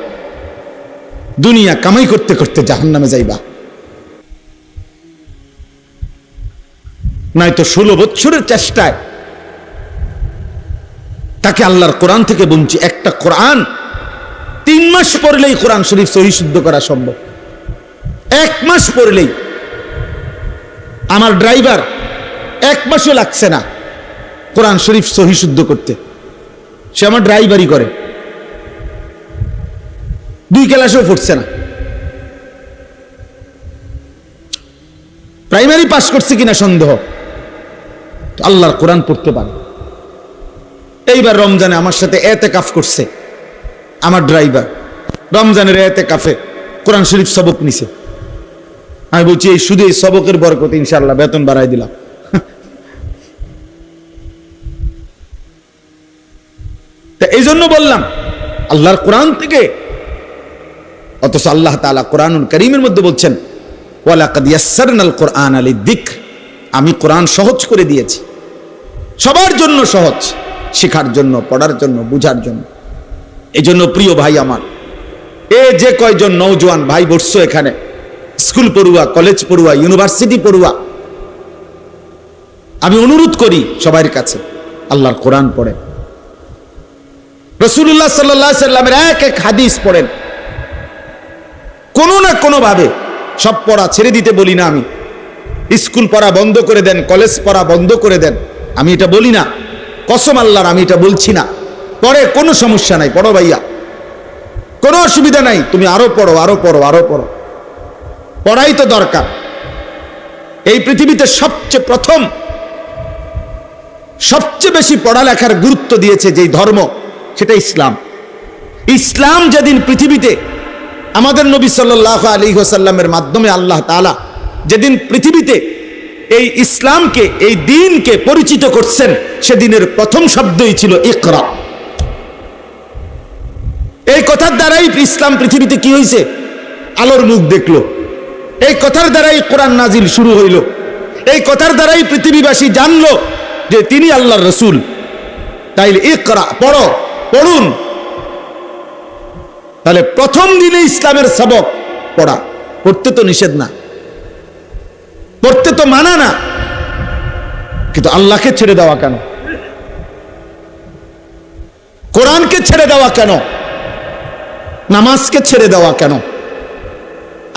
দুনিয়া কামাই করতে করতে জাহান্নামে যাইবা। নয়তো 16 বছরের চেষ্টায় তাকে আল্লাহর কোরআন থেকে বঞ্চিত। একটা কোরআন 3 মাস পড়লেই কোরআন শরীফ সহি শুদ্ধ করা সম্ভব। 1 মাস পড়লেই। আমার ড্রাইভার 1 মাসও লাগছে না কোরআন শরীফ সহি শুদ্ধ করতে, সে আমার ড্রাইভারই করে, 2 ক্লাসেও পড়ছে না। প্রাইমারি পাস করছে কিনা সন্দেহ, আল্লাহর কোরআন পড়তে পারে। এইবার রমজানে আমার সাথে এতেকাফ করছে আমার ড্রাইভার, রমজানের এতেকাফে কোরআন শরীফ সবক নিছে। আমি বলছি এই শুধু এই সবকের বরকতে ইনশাআল্লাহ বেতন বাড়াই দিলাম। এই জন্য বললাম আল্লাহর কোরআন থেকে। অথচ আল্লাহ তাআলা কোরআনুল কারীমের মধ্যে বলছেন ওয়ালাকাদ ইয়াসসারনাল কোরআনা লিযিকর, আমি কোরআন সহজ করে দিয়েছি, সবার জন্য সহজ, শেখার জন্য, পড়ার জন্য, বুঝার জন্য। এই জন্য প্রিয় ভাই আমার, এ যে কয়জন নওজোয়ান ভাই বসছো এখানে, স্কুল পড়ুয়া, কলেজ পড়ুয়া, ইউনিভার্সিটি পড়ুয়া, আমি অনুরোধ করি সবার কাছে আল্লাহর কোরআন পড়েন। রাসূলুল্লাহ সাল্লাল্লাহু আলাইহি সাল্লামের এক এক হাদিস পড়েন, কোনো না কোনো ভাবে। সব পড়া ছেড়ে দিতে বলি না আমি, স্কুল পড়া বন্ধ করে দেন, কলেজ পড়া বন্ধ করে দেন, আমি এটা বলি না, কসম আল্লাহর আমি এটা বলছি না। পড়ে কোনো সমস্যা নাই, পড়ো ভাইয়া, কোনো অসুবিধা নাই, তুমি আরো পড়ো, আরো পড়ো, আরো পড়ো, পড়াই তো দরকার। এই পৃথিবীতে সবচেয়ে প্রথম, সবচেয়ে বেশি পড়ালেখার গুরুত্ব দিয়েছে যেই ধর্ম, সেটা ইসলাম। ইসলাম যেদিন পৃথিবীতে আমাদের নবী সাল্লাল্লাহু আলাইহি ওয়াসাল্লামের মাধ্যমে আল্লাহ তাআলা যেদিন পৃথিবীতে এই ইসলামকে, এই দ্বীনকে পরিচিত করছেন, সেদিনের প্রথম শব্দই ছিল ইকরা। এই কথার দ্বারাই ইসলাম পৃথিবীতে কি হয়েছে? আলোর মুখ দেখলো। এই কথার দ্বারাই কোরআন নাজিল শুরু হইল। এই কথার দ্বারাই পৃথিবীবাসী জানলো যে তিনি আল্লাহর রাসূল। তাইলে ইকরা, পড়ো, পড়ুন। তাহলে প্রথম দিনে ইসলামের সবক পড়া। পড়তে তো নিষেধ না, পড়তে তো মানা না, কিন্তু আল্লাহকে ছেড়ে দেওয়া কেন? কোরআনকে ছেড়ে দেওয়া কেন? নামাজকে ছেড়ে দেওয়া কেন?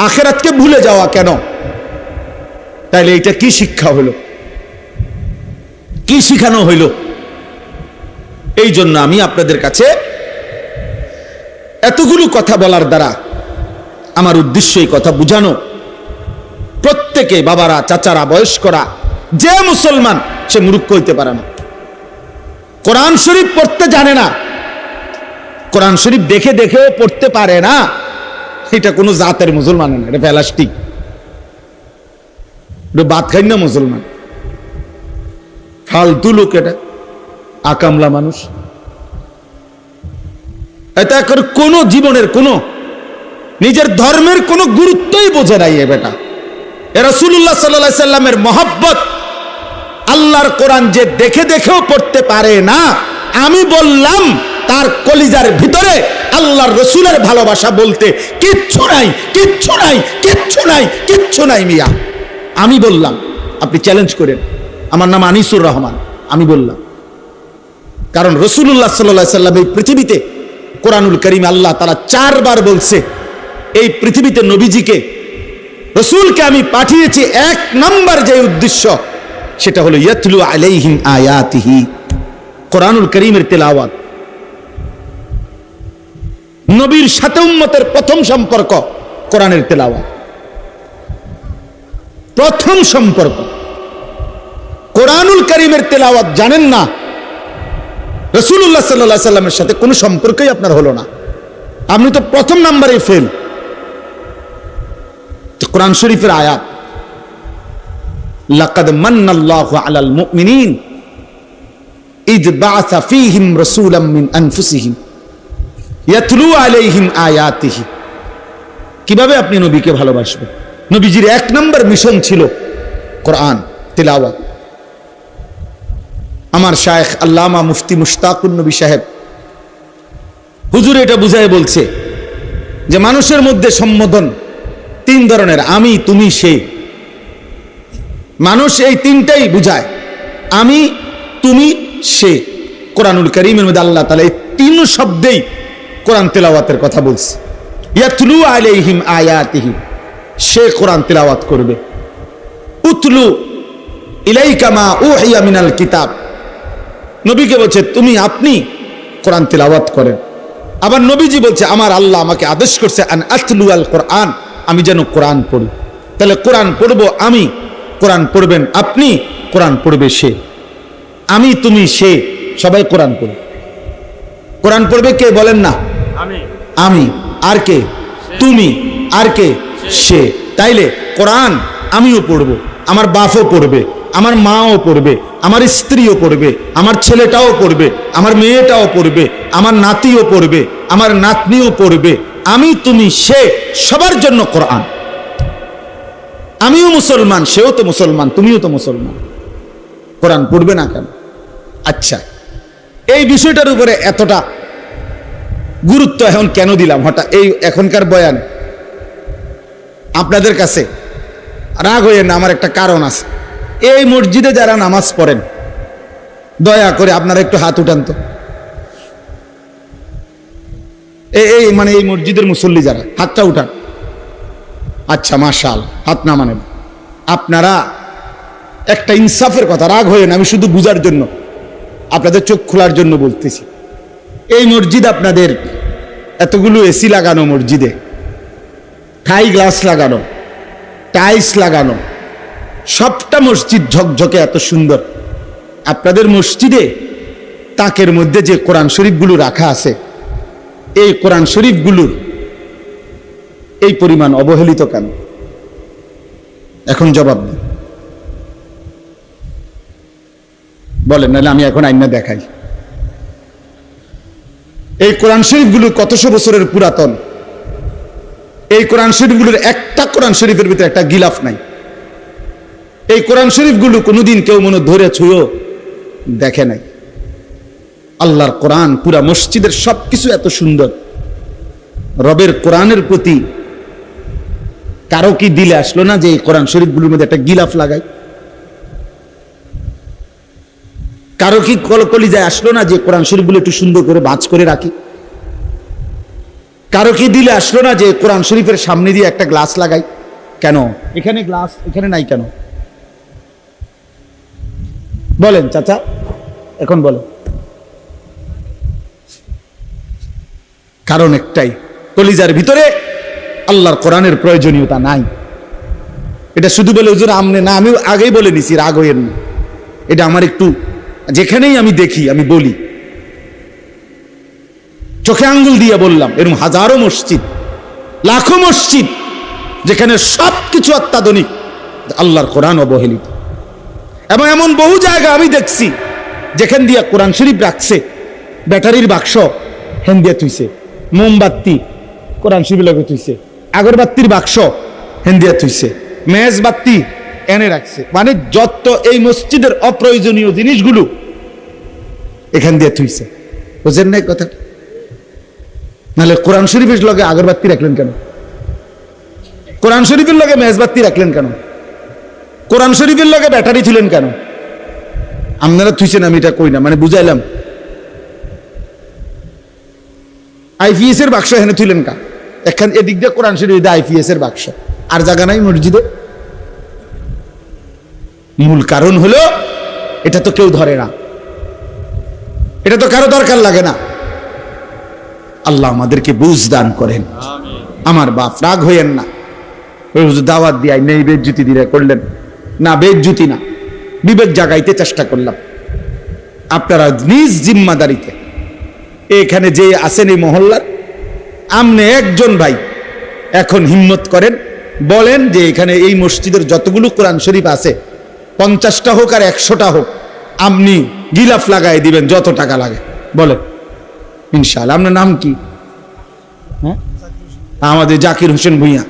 আখিরাতকে ভুলে যাওয়া কেন? তাইলে এটা কি শিক্ষা হলো? কি শিখানো হইল? এই জন্য আমি আপনাদের কাছে এতগুলো কথা বলার দ্বারা আমার উদ্দেশ্য এই কথা বুঝানো, প্রত্যেকে, বাবারা, চাচারা, বয়স্করা, যে মুসলমান সে মূর্খ হইতে পারে না। কোরআন শরীফ পড়তে জানে না, কোরআন শরীফ দেখে দেখেও পড়তে পারে না, এটা কোনো জাতের মুসলমান না, এটা প্লাস্টিক, এটা বাদ খাই না মুসলমান, ফালতু লোক, এটা আকামলা মানুষ। এটা কোনো জীবনের কোনো নিজের ধর্মের কোনো গুরুত্বই বোঝে নাই এ বেটা। রাসূলুল্লাহ সাল্লাল্লাহু আলাইহি সাল্লামের মহব্বত, আল্লাহর কোরআন যে দেখে দেখেও পড়তে পারে না, আমি বললাম তার কলিজার ভিতরে আল্লাহর রাসূলের ভালোবাসা বলতে কিচ্ছু নাই, কিচ্ছু নাই, কিচ্ছু নাই, কিচ্ছু নাই মিয়া। আমি বললাম, আপনি চ্যালেঞ্জ করেন, আমার নাম আনিসুর রহমান, আমি বললাম। কারণ রাসূলুল্লাহ সাল্লাল্লাহু আলাইহি সাল্লাম এই পৃথিবীতে, কোরআনুল কারীমে আল্লাহ তাআলা 4 বার বলছে এই পৃথিবীতে নবীজিকে, রাসূলকে আমি পাঠিয়েছি 1 নম্বর যে উদ্দেশ্য, সেটা হলো ইয়াতলু আলাইহিম আয়াতিহি, কোরআনুল কারীমের তেলাওয়াত। নবীর সাথে উম্মতের প্রথম সম্পর্ক কোরআনের তেলাওয়াত, প্রথম সম্পর্ক কোরআনুল কারীমের তেলাওয়াত। জানেন না, রাসূলুল্লাহ সাল্লাল্লাহু আলাইহি সাল্লামের সাথে কোনো সম্পর্কই আপনার হলো না, আপনি তো প্রথম নাম্বারে ফেল। কোরআন শরীফের আয়াত, লাকাদ মান্নাল্লাহু আলাল মুমিনিন ইয বাআসা ফীহিম রাসূলাম মিন আনফুসিহিম ইয়াতলু আলাইহিম আয়াতিহি। কিভাবে আপনি নবীকে ভালোবাসবেন? নবীজির এক নম্বর মিশন ছিল কোরআন তিলাওয়াত। আমার শায়েখ আল্লামা মুফতি মুশতাকুন নবী সাহেব হুজুর এটা বুঝায় বলছে যে মানুষের মধ্যে সম্বোধন তিন ধরনের, আমি, তুমি, সে। মানুষ এই তিনটাই বুঝায়, আমি, তুমি, সে। কোরআনুল কারীমের মধ্যে আল্লাহ তাআলা এই তিন শব্দেই কোরআন তেলাওয়াতের কথা বলছে। ইয়াতলু আলাইহিম আয়াতিহি, সে কোরআন তেলাওয়াত করবে। উতলু ইলাইকা মা উহিয়া মিনাল কিতাব, নবীকে বলছে তুমি, আপনি কোরআন তেলাওয়াত করেন। আবার নবীজি বলছে আমার আল্লাহ আমাকে আদেশ করছে আন আতলু আল কোরআন, আমি যেন কোরআন পড়ি। তাহলে কোরআন পড়বো আমি, কোরআন পড়বেন আপনি, কোরআন পড়বে সে। আমি, তুমি, সে, সবাই কোরআন পড়বে। কোরআন পড়বে কে বলেন না? আমি। আর কে? তুমি। আর কে? সে। তাইলে কোরআন আমিও পড়বো, আমার বাপও পড়বে, আমার মাও পড়বে, আমার স্ত্রীও পড়বে, আমার ছেলেটাও পড়বে, আমার মেয়েটাও পড়বে, আমার নাতিও পড়বে, আমার নাতনিও পড়বে। আমি, তুমি, সে, সবার জন্য কোরআন। আমিও মুসলমান, সেও তো মুসলমান, তুমিও তো মুসলমান, কোরআন পড়বে না কেন? আচ্ছা, এই বিষয়টার উপরে এতটা গুরুত্ব এখন কেন দিলাম হঠাৎ এই এখনকার বয়ানে? আপনাদের কাছে রাগ হয়ে না, আমার একটা কারণ আছে। এই মসজিদে যারা নামাজ পড়েন, দয়া করে আপনারা একটু হাত উঠান তো। এই মানে এই মসজিদের মুসল্লি যারা, হাতটা উঠান। আচ্ছা, মাশাআল্লাহ, হাত না মানে আপনারা একটা ইনসাফের কথা, রাগ হয়ে না, আমি শুধু বুঝার জন্য, আপনাদের চোখ খোলার জন্য বলতেছি। এই মসজিদ আপনাদের এতগুলো এসি লাগানো, মসজিদে থাই গ্লাস লাগানো, টাইলস লাগানো, সবটা মসজিদ ঝকঝকে এত সুন্দর। আপনাদের মসজিদে তাকের মধ্যে যে কোরআন শরীফগুলো রাখা আছে, এই কোরআন শরীফগুলোর এই পরিমাণ অবহেলিত কেন? এখন জবাব দেন, বলেন, নাহলে আমি এখন আইনা দেখাই। এই কোরআন শরীফগুলো কতশো বছরের পুরাতন। এই কোরআন শরীফগুলোর একটা কোরআন শরীফের ভিতরে একটা গিলাফ নাই। এই কোরআন শরীফগুলো কোনোদিন কেউ মনে ধরে ছুঁয়েও দেখে নাই। আল্লাহর কোরআন, পুরা মসজিদের সবকিছু এত সুন্দর। রবের কোরআনের প্রতি কারো কি দিলে আসলো না যে এই কোরআন শরীফগুলোর মধ্যে একটা গিলাফ লাগাই? কারো কি কলিজায় আসলো না যে কোরআন শরীফগুলো একটু সুন্দর করে ভাঁজ করে রাখি? কারো কি দিলে আসলো না যে কোরআন শরীফের সামনে দিয়ে একটা গ্লাস লাগাই? কেন এখানে গ্লাস, এখানে নাই কেন? বলেন চাচা, এখন বলেন। কারণ একটাই, কলিজার ভিতরে আল্লাহর কোরআনের প্রয়োজনীয়তা নাই। এটা শুধু বলে হুজুর আমনে না, আমি আগেই বলে নিছি, রাগ হইয়েন না। এটা আমার একটু, যেখানেই আমি দেখি আমি বলি, চোখে আঙ্গুল দিয়ে বললাম। এরকম হাজারো মসজিদ, লাখো মসজিদ যেখানে সবকিছু অত্যাধুনিক, আল্লাহর কোরআন অবহেলিত। এবং এমন বহু জায়গা আমি দেখছি যেখান দিয়ে কোরআন শরীফ রাখছে, ব্যাটারির বাক্স হেন দিয়ে থুইছে, মোমবাতি কোরআন শরীফ লাগে থুইছে, আগরবাতির বাক্স হেন দিয়ে থুইছে, মেজবাতি এনে রাখছে। মানে যত এই মসজিদের অপ্রয়োজনীয় জিনিসগুলো এখান দিয়ে থুইছে। বুঝেন না কথা? নাহলে কোরআন শরীফের লগে আগরবাতি রাখলেন কেন? কোরআন শরীফের লগে মেজবাতি রাখলেন কেন? কোরআন শরীফের লগে ব্যাটারি ছিলেন কেন? আপনারা থুইছেন, আমি এটা কই না, মানে বুঝাইলাম। আইপিএস এর বাক্স এখানে থুইলেন কা? এখান এদিক দিয়ে কোরআন শরীফ, আইপিএস এর বাক্স, আর জায়গা নাই মসজিদে। মূল কারণ হলো এটা তো কেউ ধরে না। এটা তো কারো দরকার লাগে না। আল্লাহ আমাদেরকে বুঝ দান করেন। আমার বাপ রাগ হইয়েন না, দাওয়াত দিয়ে নেই বেজ্জুতি দিয়ে করলেন না, বেজ্জুতি না, বিবেক জাগাইতে চেষ্টা করলাম। আপনারা নিজ জিম্মাদারিতে এখানে যে আছেন এই মহল্লার, আমনে একজন ভাই এখন হিম্মত করেন, বলেন যে এখানে এই মসজিদের যতগুলো কোরআন শরীফ আছে 50টা হোক আর 100টা হোক, আপনি গিলাফ লাগাই দিবেন যত টাকা লাগে, বলেন ইনশাআল্লাহ। আপনার নাম কি? হ্যাঁ, আমাদের জাকির হোসেন ভুঁইয়া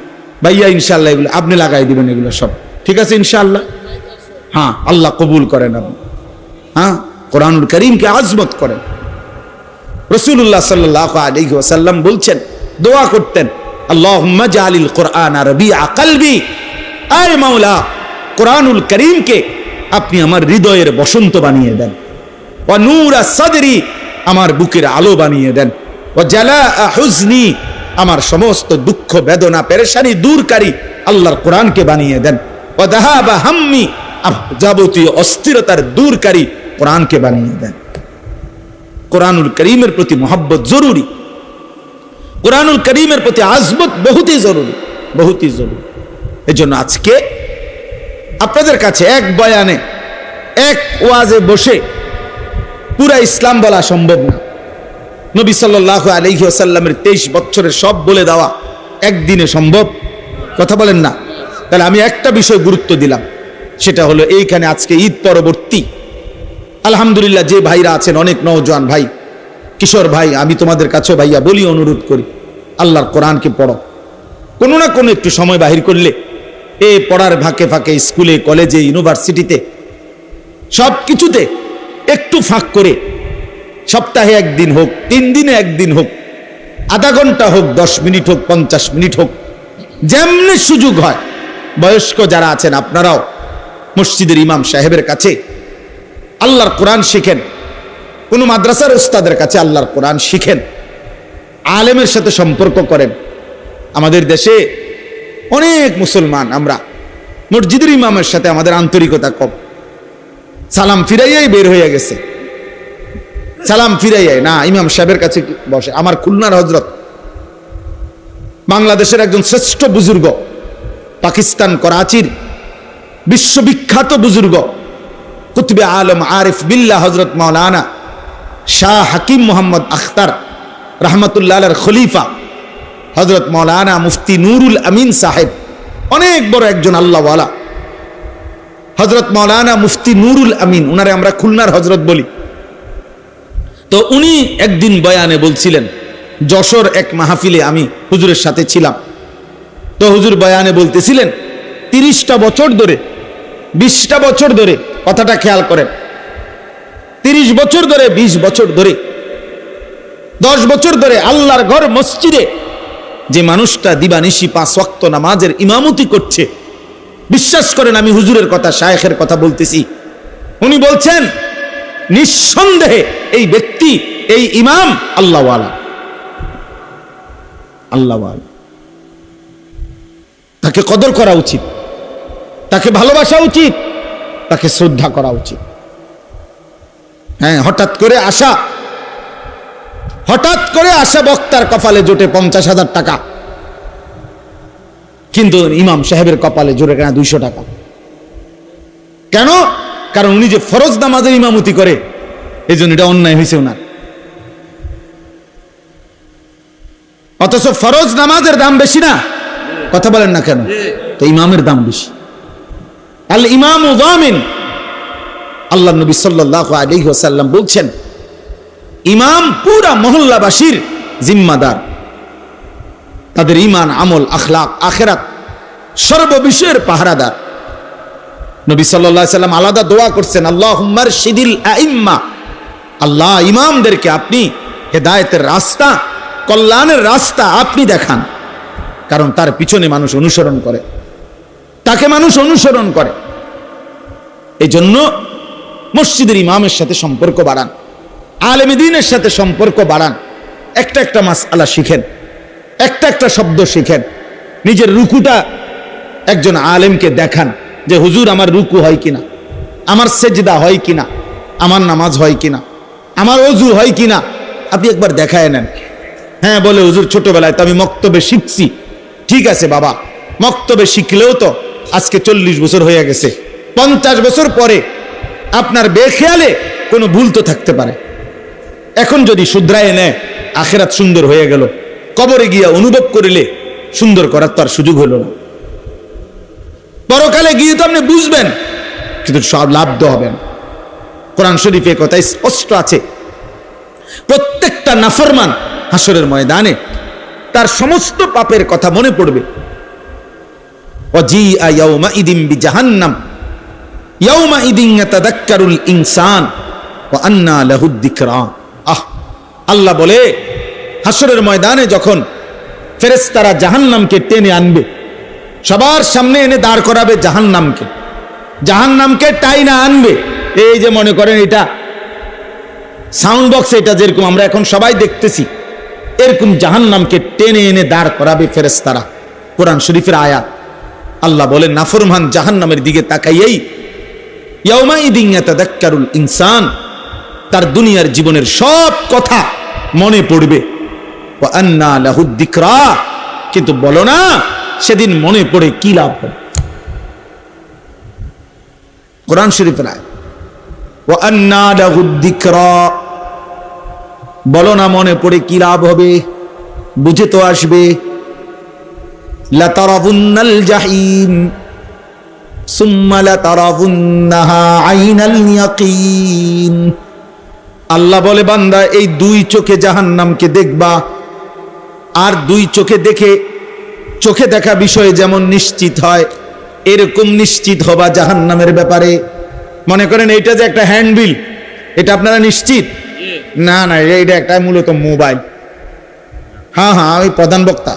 ভাইয়া, ইনশাআল্লাহ এগুলো আপনি লাগাই দিবেন, এগুলো সব ঠিক আছে ইনশাআল্লাহ। হ্যাঁ, আল্লাহ কবুল করেন আপনি। হ্যাঁ, কোরআনুল কারীমকে আজমত করেন। রাসূলুল্লাহ সাল্লাল্লাহু আলাইহি ওয়াসাল্লাম বলছেন, দোয়া করতেন, আল্লাহুম্মা জালিল কুরআন রবিআ কলবি, আয় মাওলা কোরআনুল কারীমকে আপনি আমার হৃদয়ের বসন্ত বানিয়ে দেন, ওয়া নূরা সাদরি, আমার বুকের আলো বানিয়ে দেন, ওয়া জালাআ হুজনি, আমার সমস্ত দুঃখ বেদনা পেরেশানি দূরকারী আল্লাহর কোরআনকে বানিয়ে দেন, ওয়া যাহাবা হাম্মি, যাবতীয় অস্থিরতার দূরকারী কোরআনকে বানিয়ে দেন। কোরআনুল কারীমের প্রতি মহব্বত জরুরি, কোরআনুল কারীমের প্রতি আজমত বহুতই জরুরি, বহুতই জরুরি। এজন্য আজকে আপনাদের কাছে এক বয়ানে, এক ওয়াজে বসে পুরা ইসলাম বলা সম্ভব না। নবী সাল্লাল্লাহু আলাইহি ওয়াসাল্লামের 23 বছরের সব বলে দেওয়া একদিনে সম্ভব? কথা বলেন না। তাহলে আমি একটা বিষয় গুরুত্ব দিলাম, সেটা হলো এইখানে আজকে ঈদ পরবর্তী আলহামদুলিল্লাহ যে ভাইরা আছেন, অনেক নওজোয়ান ভাই, কিশোর ভাই, আমি তোমাদের কাছে ভাইয়া বলি, অনুরোধ করি, আল্লাহর কোরআনকে পড়ো। কোনো না কোনো একটু সময় বাহির করলে এই পড়ার ফাঁকে ফাঁকে স্কুলে, কলেজে, ইউনিভার্সিটিতে সব কিছুতে একটু ফাঁক করে সপ্তাহে একদিন হোক, 3 দিনে একদিন হোক, আধা ঘন্টা হোক, 10 মিনিট হোক, 50 মিনিট হোক, যেমনি সুযোগ হয়, বয়স্ক যারা আছেন আপনারাও মসজিদের ইমাম সাহেবের কাছে আল্লাহর কোরআন শিখেন, কোনো মাদ্রাসার উস্তাদের কাছে আল্লাহর কোরআন শিখেন, আলেমের সাথে সম্পর্ক করেন। আমাদের দেশে অনেক মুসলমান আমরা মসজিদের ইমামের সাথে আমাদের আন্তরিকতা কম, সালাম ফিরাইয়াই বের হয়ে গেছে, সালাম ফিরাইয়াই না ইমাম সাহেবের কাছে বসে। আমার খুলনার হযরত, বাংলাদেশের একজন শ্রেষ্ঠ বুজুর্গ, পাকিস্তান করাচির বিশ্ববিখ্যাত বুজুর্গ, কুতুবে আলম আরিফ বিল্লাহ হযরত মাওলানা শাহ হাকিম মোহাম্মদ আখতার রহমতুল্লাহ আলাইহির খলিফা হযরত মাওলানা মুফতি নুরুল আমিন সাহেব, অনেক বড় একজন আল্লাহওয়ালা হযরত মাওলানা মুফতি নুরুল আমিন, উনারে আমরা খুলনার হযরত বলি। তো উনি একদিন বয়ানে বলছিলেন, যশোর এক মাহফিলে আমি হুজুরের সাথে ছিলাম, তো হুজুর বয়ানে বলতেছিলেন 30টা বছর ধরে, 20টা বছর ধরে, কথাটা খেয়াল করেন, 30 বছর ধরে, 20 বছর ধরে, 10 বছর ধরে আল্লাহর ঘর মসজিদে যে মানুষটা দিবানিশি 5 ওয়াক্ত নামাজের ইমামতি করছে, বিশ্বাস করেন আমি হুজুরের কথা, শায়েখের কথা বলতেছি, উনি বলছেন নিঃসন্দেহে এই ব্যক্তি, এই ইমাম আল্লাহওয়ালা, আল্লাহওয়ালা। তাকে কদর করা উচিত, তাকে ভালোবাসা উচিত, তাকে শ্রদ্ধা করা উচিত। হ্যাঁ, হঠাৎ করে আসা বক্তার কপালে জোটে 50,000 টাকা, কিন্তু ইমাম সাহেবের কপালে জোরে কেনা 200 টাকা। কেন? কারণ উনি যে ফরজ নামাজের ইমামতি করে, এই জন্য এটা অন্যায় হয়েছে ওনার। অথচ ফরজ নামাজের দাম বেশি না, কথা বলেন না কেন? তো ইমামের দাম বেশি। আল ইমামু যামিন, আল্লাহ নবী সাল্লাল্লাহু আলাইহি ওয়াসাল্লাম বলছেন, ইমাম পুরা মহল্লাবাসীর জিম্মাদার, তাদের ঈমান, আমল, আখলাক, আখিরাত সর্ববিষয়ের পাহারাদার। নবী সাল্লাল্লাহু আলাইহি ওয়াসাল্লাম আলাদা দোয়া করছেন, আল্লাহুম্মা রশিদিল আইম্মা, আল্লাহ ইমামদেরকে আপনি হেদায়েতের রাস্তা, কল্যাণের রাস্তা আপনি দেখান। কারণ তার পিছনে মানুষ অনুসরণ করে, তাকে মানুষ অনুসরণ করে। এই জন্য মসজিদের ইমামের সাথে সম্পর্ক বাড়ান, আলেম দ্বীনের সাথে সম্পর্ক বাড়ান, একটা একটা মাসআলা শিখেন, একটা একটা শব্দ শিখেন, নিজের রুকুটা একজন আলেমকে দেখান যে হুজুর আমার রুকু হয় কিনা, আমার সেজদা হয় কিনা, আমার নামাজ হয় কিনা, আমার ওযু হয় কিনা আপনি একবার দেখায় নেন। হ্যাঁ বলে হুজুর ছোটবেলায় তো আমি মক্তবে শিখছি। ঠিক আছে বাবা, মক্তবে শিখলেও তো আজকে 40 বছর হয়ে গেছে, 50 বছর পরে আপনার বেখেয়ালে কোনো ভুল তো থাকতে পারে। এখন যদি শুধরায় নেয় আখিরাত সুন্দর হয়ে গেল, কবরে গিয়া অনুভব করিলে সুন্দর করার তো আর সুযোগ হলো না। পরকালে গিয়ে তো আপনি বুঝবেন, কিন্তু সব লাভ তো হবে না। কোরআন শরীফে কথা স্পষ্ট আছে, প্রত্যেকটা নাফরমান হাসরের ময়দানে তার সমস্ত পাপের কথা মনে পড়বে। ওয়াজিআ ইয়াউমাইদিন বিজাহান্নাম ইয়াউমাইদিন ইয়াতাযাক্কারুল ইনসান ওয়া আন্না লাহুদ যিকরা। আল্লাহ বলে হাসরের ময়দানে যখন ফেরেশতারা জাহান্নামকে টেনে আনবে, সবার সামনে এনে দাঁড় করাবে জাহান্নামকে টাইনা আনবে। এই যে মনে করেন এটা সাউন্ড বক্স, এটা যেরকম আমরা এখন সবাই দেখতেছি, এরকম জাহান্নামকে টেনে এনে দাঁড় করাবে ফেরেশতারা। কোরআন শরীফের আয়াত। আল্লাহ বলেন নাফরমান জাহান্নামের দিকে তাকাইয়েই ইয়াউমাইদিন ইয়াতাযাক্কারুল ইনসান, তার দুনিয়ার জীবনের সব কথা মনে পড়বে। ওয়া আন্না লাহুদ যিকরা, কিন্তু বলো না সেদিন মনে পড়ে কি লাভ হবে? কোরআন শরীফের আয়াত। ওয়া আন্না লাহুদ যিকরা, বলো না মনে পড়ে কি লাভ হবে? বুঝে তো আসবে। লাতারাবুন্নাল জাহিম সুম্মা লাতারাবুন্নাহা আইনাল ইয়াকিন। আল্লাহ বলে বান্দা এই দুই চোখে জাহান্নামকে দেখবা, আর দুই চোখে দেখে, চোখে দেখা বিষয়ে যেমন নিশ্চিত হয় এরকম নিশ্চিত হবা জাহান্নামের ব্যাপারে। মনে করেন এইটা যে একটা হ্যান্ডবিল, এটা আপনারা নিশ্চিত? না না, এইটা একটা মূলত মোবাইল। হ্যাঁ হ্যাঁ, আমি প্রধান বক্তা।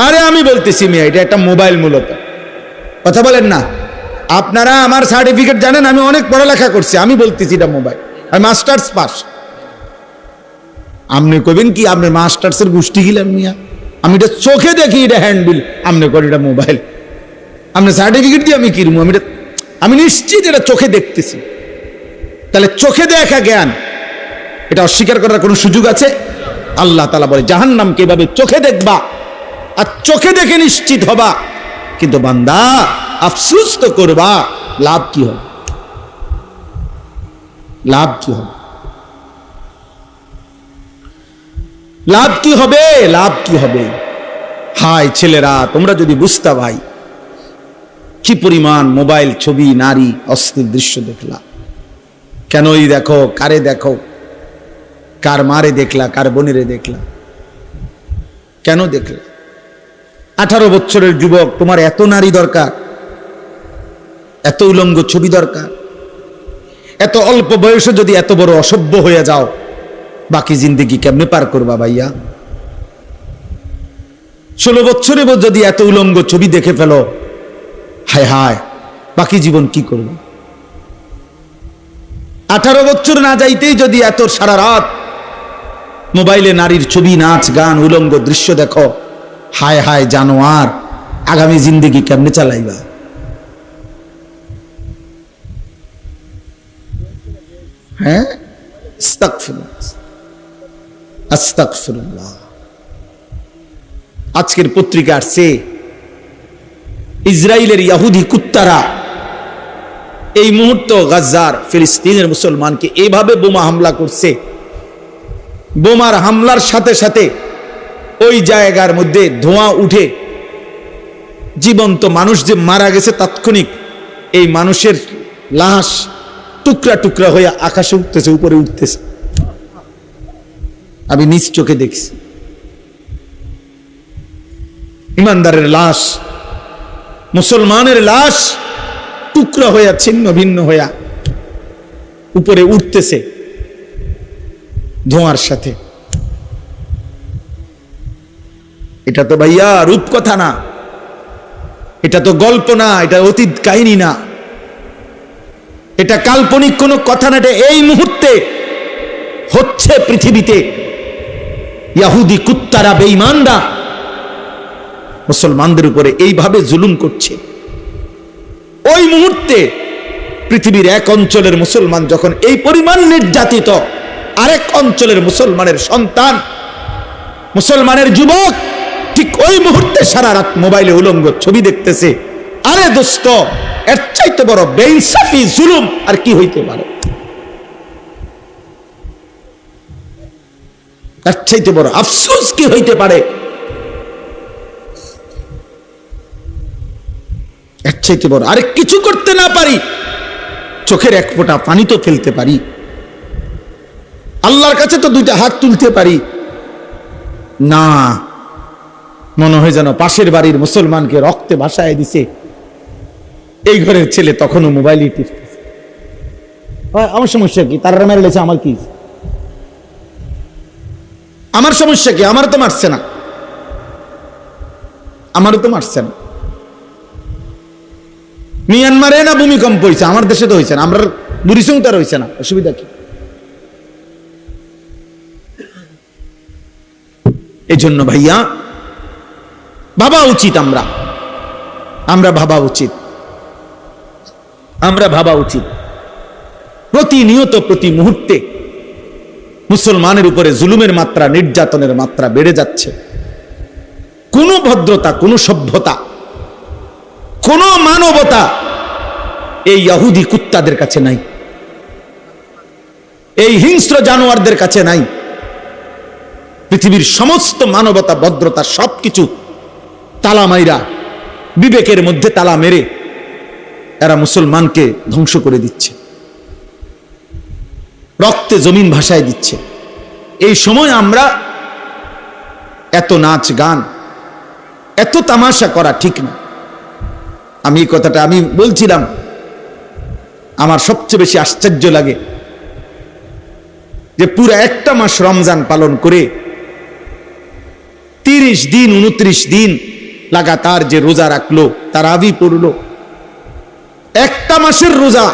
আরে আমি বলতেছি মিয়া, এটা একটা মোবাইল মূলত। কথা বলেন না আপনারা। আমার সার্টিফিকেট জানেন, আমি অনেক পড়ালেখা করছি। আমি বলতেছি এটা মোবাইল, আমি মাস্টার্স পাস। আপনি কবেন কি আপনি মাস্টার্সের গোষ্ঠী গিলেন মিয়া? আমি এটা চোখে দেখি এটা হ্যান্ডবিল, আপনি করেন এটা মোবাইল। আপনি সার্টিফিকেট দিয়ে আমি কিনবো? আমি নিশ্চিত এটা চোখে দেখতেছি। তাহলে চোখে দেখা জ্ঞান, এটা অস্বীকার করার কোনো সুযোগ আছে? আল্লাহ তাআলা বলে জাহান্নামকে এভাবে চোখে দেখবা আর চোখে দেখে নিশ্চিত হবা, কিন্তু বান্দা আফসোস তো করবা। লাভ কি হবে? লাভ কি হবে? লাভ কি হবে? লাভ কি হবে? হায় ছেলেরা, তোমরা যদি বুঝতা ভাই, কি পরিমাণ মোবাইল, ছবি, নারী, অশ্লীল দৃশ্য দেখলা। কেনই দেখো, কারে দেখো, কার মারে দেখলা, কার বোনেরে দেখলা, কেন দেখলা? 18 বছরের যুবক, তোমার এত নারী দরকার, এত উলঙ্গ ছবি দরকার? এত অল্প বয়সে যদি এত বড় অসভ্য হয়ে যাও, বাকি জিন্দেগি কেমনে পার করবা ভাইয়া? 16 বছরে যদি এত উলঙ্গ ছবি দেখে ফেলো, হায় হায়, বাকি জীবন কি করবে? 18 বছর না যাইতেই যদি এত সারা রাত মোবাইলে নারীর ছবি, নাচ, গান, উলঙ্গ দৃশ্য দেখো, হায় হায় জানোয়ার, আগামী জিন্দেগি কেমনে চালাইবা? হ্যাঁ, আস্তাগফিরুল্লাহ। আজকের পত্রিকা আসছে ইসরায়েলের ইহুদি কুত্তারা এই মুহূর্তে গাজার ফিলিস্তিনের মুসলমানকে এইভাবে বোমা হামলা করছে। বোমার হামলার সাথে সাথে ওই জায়গার মধ্যে ধোঁয়া উঠে জীবন্ত মানুষ যে মারা গেছে তাৎক্ষণিক এই মানুষের লাশ টুকরা টুকরা হয়ে আকাশে উঠতেছে, উপরে উঠতেছে। আমি নিজ চোখে দেখছি ইমানদারের লাশ, মুসলমানের লাশ টুকরা হইয়া ছিন্ন ভিন্ন হইয়া উপরে উঠতেছে ধোঁয়ার সাথে। এটা তো ভাইয়া রূপকথা না, এটা তো গল্প না, এটা অতীত কাহিনী না, এটা কাল্পনিক কোনো কথা না। এটা এই মুহূর্তে হচ্ছে পৃথিবীতে। ইহুদি কুত্তারা, বেঈমানরা মুসলমানদের উপরে এইভাবে জুলুম করছে। ওই মুহূর্তে পৃথিবীর এক অঞ্চলের মুসলমান যখন এই পরিমাণ নির্যাতিত, আরেক অঞ্চলের মুসলমানের সন্তান, মুসলমানের যুবক ঠিক ওই মুহূর্তে সারা রাত মোবাইলে উলঙ্গ ছবি দেখতেছে। আরে দোস্ত, এর চাইতে বড় বেইনসাফি জুলুম আর কি হইতে পারে? এর চাইতে বড় আফসোস কি হইতে পারে? এর চাইতে বড় আরে কিছু করতে না পারি, চোখের এক ফোঁটা পানি তো ফেলতে পারি, আল্লাহর কাছে তো দুইটা হাত তুলতে পারি না। মনে হয় যেন পাশের বাড়ির মুসলমানকে রক্তে ভাসায় দিছে, এই ঘরের ছেলে তখনও মোবাইলই টিপতেছে। আমার সমস্যা কি? তারা মেরে লেছে, আমার কি? আমার সমস্যা কি? আমার তো মারছে না, আমারও তো মারছে না। মিয়ানমারে না ভূমিকম্প হয়েছে, আমার দেশে তো হয়েছে না, আমরা বুড়িসং তো আর হয়েছে না, অসুবিধা কি? এই জন্য ভাইয়া ভাবা উচিত, আমরা ভাবা উচিত, আমরা ভাবা উচিত। প্রতিনিয়ত প্রতি মুহূর্তে মুসলমানের উপরে জুলুমের মাত্রা, নির্যাতনের মাত্রা বেড়ে যাচ্ছে। কোনো ভদ্রতা, কোনো সভ্যতা, কোনো মানবতা এই ইহুদি কুত্তাদের কাছে নাই, এই হিংস্র জানোয়ারদের কাছে নাই। পৃথিবীর সমস্ত মানবতা, ভদ্রতা সবকিছু তালা মাইরা, বিবেকের মধ্যে তালা মেরে এরা মুসলমানকে ধ্বংস করে দিচ্ছে, রক্তে জমিন ভাসায় দিচ্ছে। এই সময় আমরা এত নাচ গান, এত তামাশা করা ঠিক না। আমি এই কথাটা আমি বলছিলাম, আমার সবচেয়ে বেশি আশ্চর্য লাগে যে পুরো একটা মাস রমজান পালন করে 30 দিন 29 দিন লাগাতার যে রোজা রাখলো, তারাবি পড়লো, একটা মাসের রোজা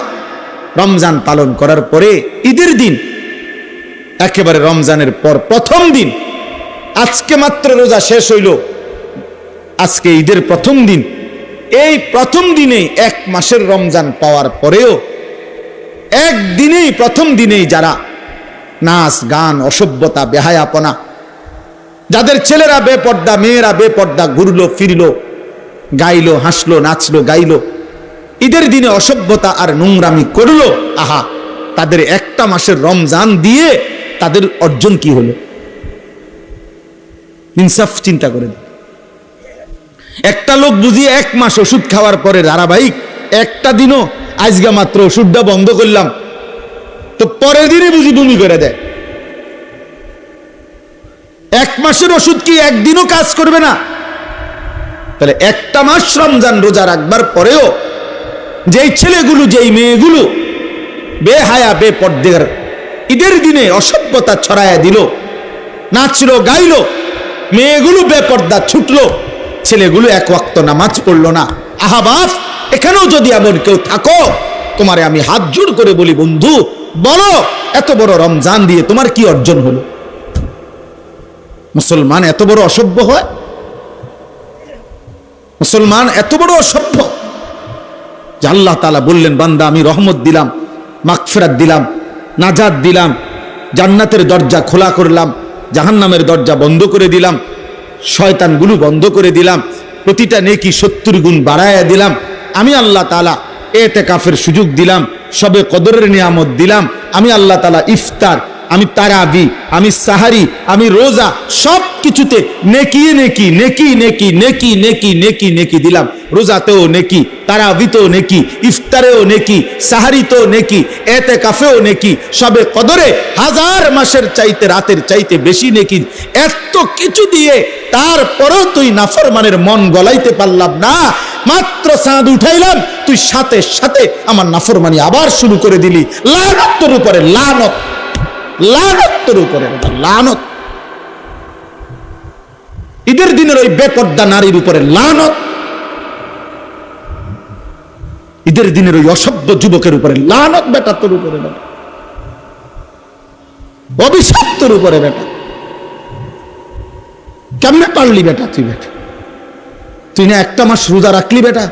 রমজান পালন করার পরে ঈদের দিন, একেবারে রমজানের পর প্রথম দিন, আজকে মাত্র রোজা শেষ হইল, আজকে ঈদের প্রথম দিন, এই প্রথম দিনেই এক মাসের রমজান পাওয়ার পরেও একদিনেই, প্রথম দিনেই যারা নাচ গান, অসভ্যতা, বেহায়াপনা, যাদের ছেলেরা বেপর্দা, মেয়েরা বেপর্দা ঘুরলো ফিরলো, গাইলো, হাসলো, নাচলো, গাইলো, ঈদের দিনে অসভ্যতা আর নোংরামি করলো, আহা, তাদের একটা মাসের রমজান দিয়ে তাদের অর্জন কি হলো? ইনসাফ চিন্তা করে। একটা লোক বুঝিয়ে এক মাস ওষুধ খাওয়ার পরে ধারাবাহিক একটা দিনও, আজকে মাত্র ওষুধটা বন্ধ করলাম, তো পরের দিনে বুঝি বমি করে দেয়। এক মাসের ওষুধ কি একদিনও কাজ করবে না? তাহলে একটা মাস রমজান রোজা রাখবার পরেও যেই ছেলেগুলো, যেই মেয়েগুলো বেহায়া বেপর্দার ঈদের দিনে অসভ্যতা ছড়ায়া দিল, নাচলো, গাইলো, মেয়েগুলো বেপর্দা ছুটলো, ছেলেগুলো এক ওয়াক্ত নামাজ পড়লো না। আহা বাপ, এখানেও যদি এমন কেউ থাকো, তোমারে আমি হাত জোড় করে বলি, বন্ধু বলো, এত বড় রমজান দিয়ে তোমার কি অর্জন হলো? মুসলমান এত বড় অসভ্য হয়? মুসলমান এত বড় অসভ্য যে আল্লাহ তাআলা বললেন, বান্দা আমি রহমত দিলাম, মাগফিরাত দিলাম, নাজাত দিলাম, জান্নাতের দরজা খোলা করলাম, জাহান্নামের দরজা বন্ধ করে দিলাম, শয়তানগুলো বন্ধ করে দিলাম, প্রতিটা নেকি 70 গুণ বাড়ায়া দিলাম। আমি আল্লাহ তাআলা এতেকাফের সুযোগ দিলাম, সবে কদরের নিয়ামত দিলাম। আমি আল্লাহ তাআলা ইফতার, আমি তারাবি, আমি সাহারি, আমি রোজা, সব কিছুতে নেকি নেকি নেকি নেকি নেকি নেকি নেকি নেকি দিলাম। রোজাতেও নেকি, তারাবিতেও নেকি, ইফতারেও নেকি, সাহারিতেও নেকি, এতেকাফেও নেকি, সবে কদরে 1000 মাসের চাইতে, রাতের চাইতে বেশি নেকি। এত কিছু দিয়ে তারপরেও তুই নাফরমানের মন গলাইতে পারলাম না। মাত্র চাঁদ উঠাইলাম, তুই সাথে সাথে আমার নাফরমানি আবার শুরু করে দিলি। লানত তোর উপরে, লানত, লানত তোর উপরে, লানত। ঈদের দিনের ওই বেপর্দা নারীর উপরে লানত, ঈদের দিনের ওই অসভ্য যুবকের উপরে লানত, বেটা তোর উপরে, বেটা অভিশাপ তোর উপরে, বেটা কেমনে পারলি বেটা তুই? বেটা তুই না একটা মাস রোজা রাখলি বেটা?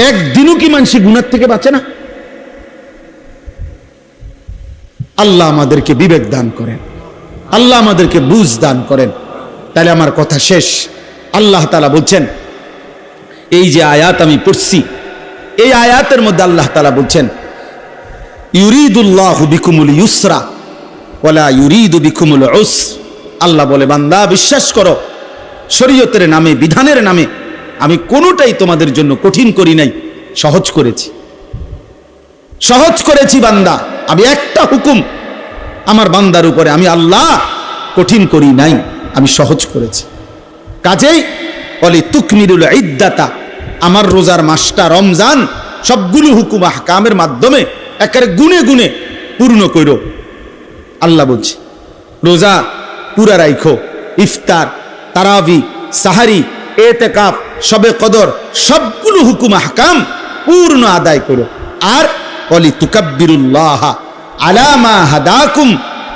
একদিনও কি মানসি গুনার থেকে বাঁচে না? আল্লাহ আমাদেরকে বিবেক দান করেন, আল্লাহ আমাদেরকে বুঝ দান করেন। তাহলে আমার কথা শেষ। আল্লাহ তাআলা বলছেন, এই যে আয়াত আমি পড়ছি, এই আয়াতের মধ্যে আল্লাহ তাআলা বলছেন, ইউরিদুল্লাহু বিকুমুল ইউসরা ওয়ালা ইউরিদু বিকুমুল উসর। আল্লাহ বলে, বান্দা বিশ্বাস করো, শরীয়তের নামে, বিধানের নামে আমি কোনোটাই তোমাদের জন্য কঠিন করি নাই, সহজ করেছি। সহজ করেছি বান্দা, আমি একটা হুকুম আমার বান্দার উপরে আমি আল্লাহ কঠিন করি নাই, আমি সহজ করেছি। কাজেই বলি তুকমিলুল ইদ্দাতা, আমার রোজার মাসটা রমজান সবগুলো হুকুম আহকামের মাধ্যমে একেবারে গুনে গুনে পূর্ণ করো। আল্লাহ বলছে রোজা পুরা রাইখো, ইফতার, তারাবি, সাহারি, এতেকাফ, শবে কদর সবগুলো হুকুম আহকাম পূর্ণ আদায় করো। আর বলি তুকাব্বিরুল্লাহ আলা মা হাদাকুম,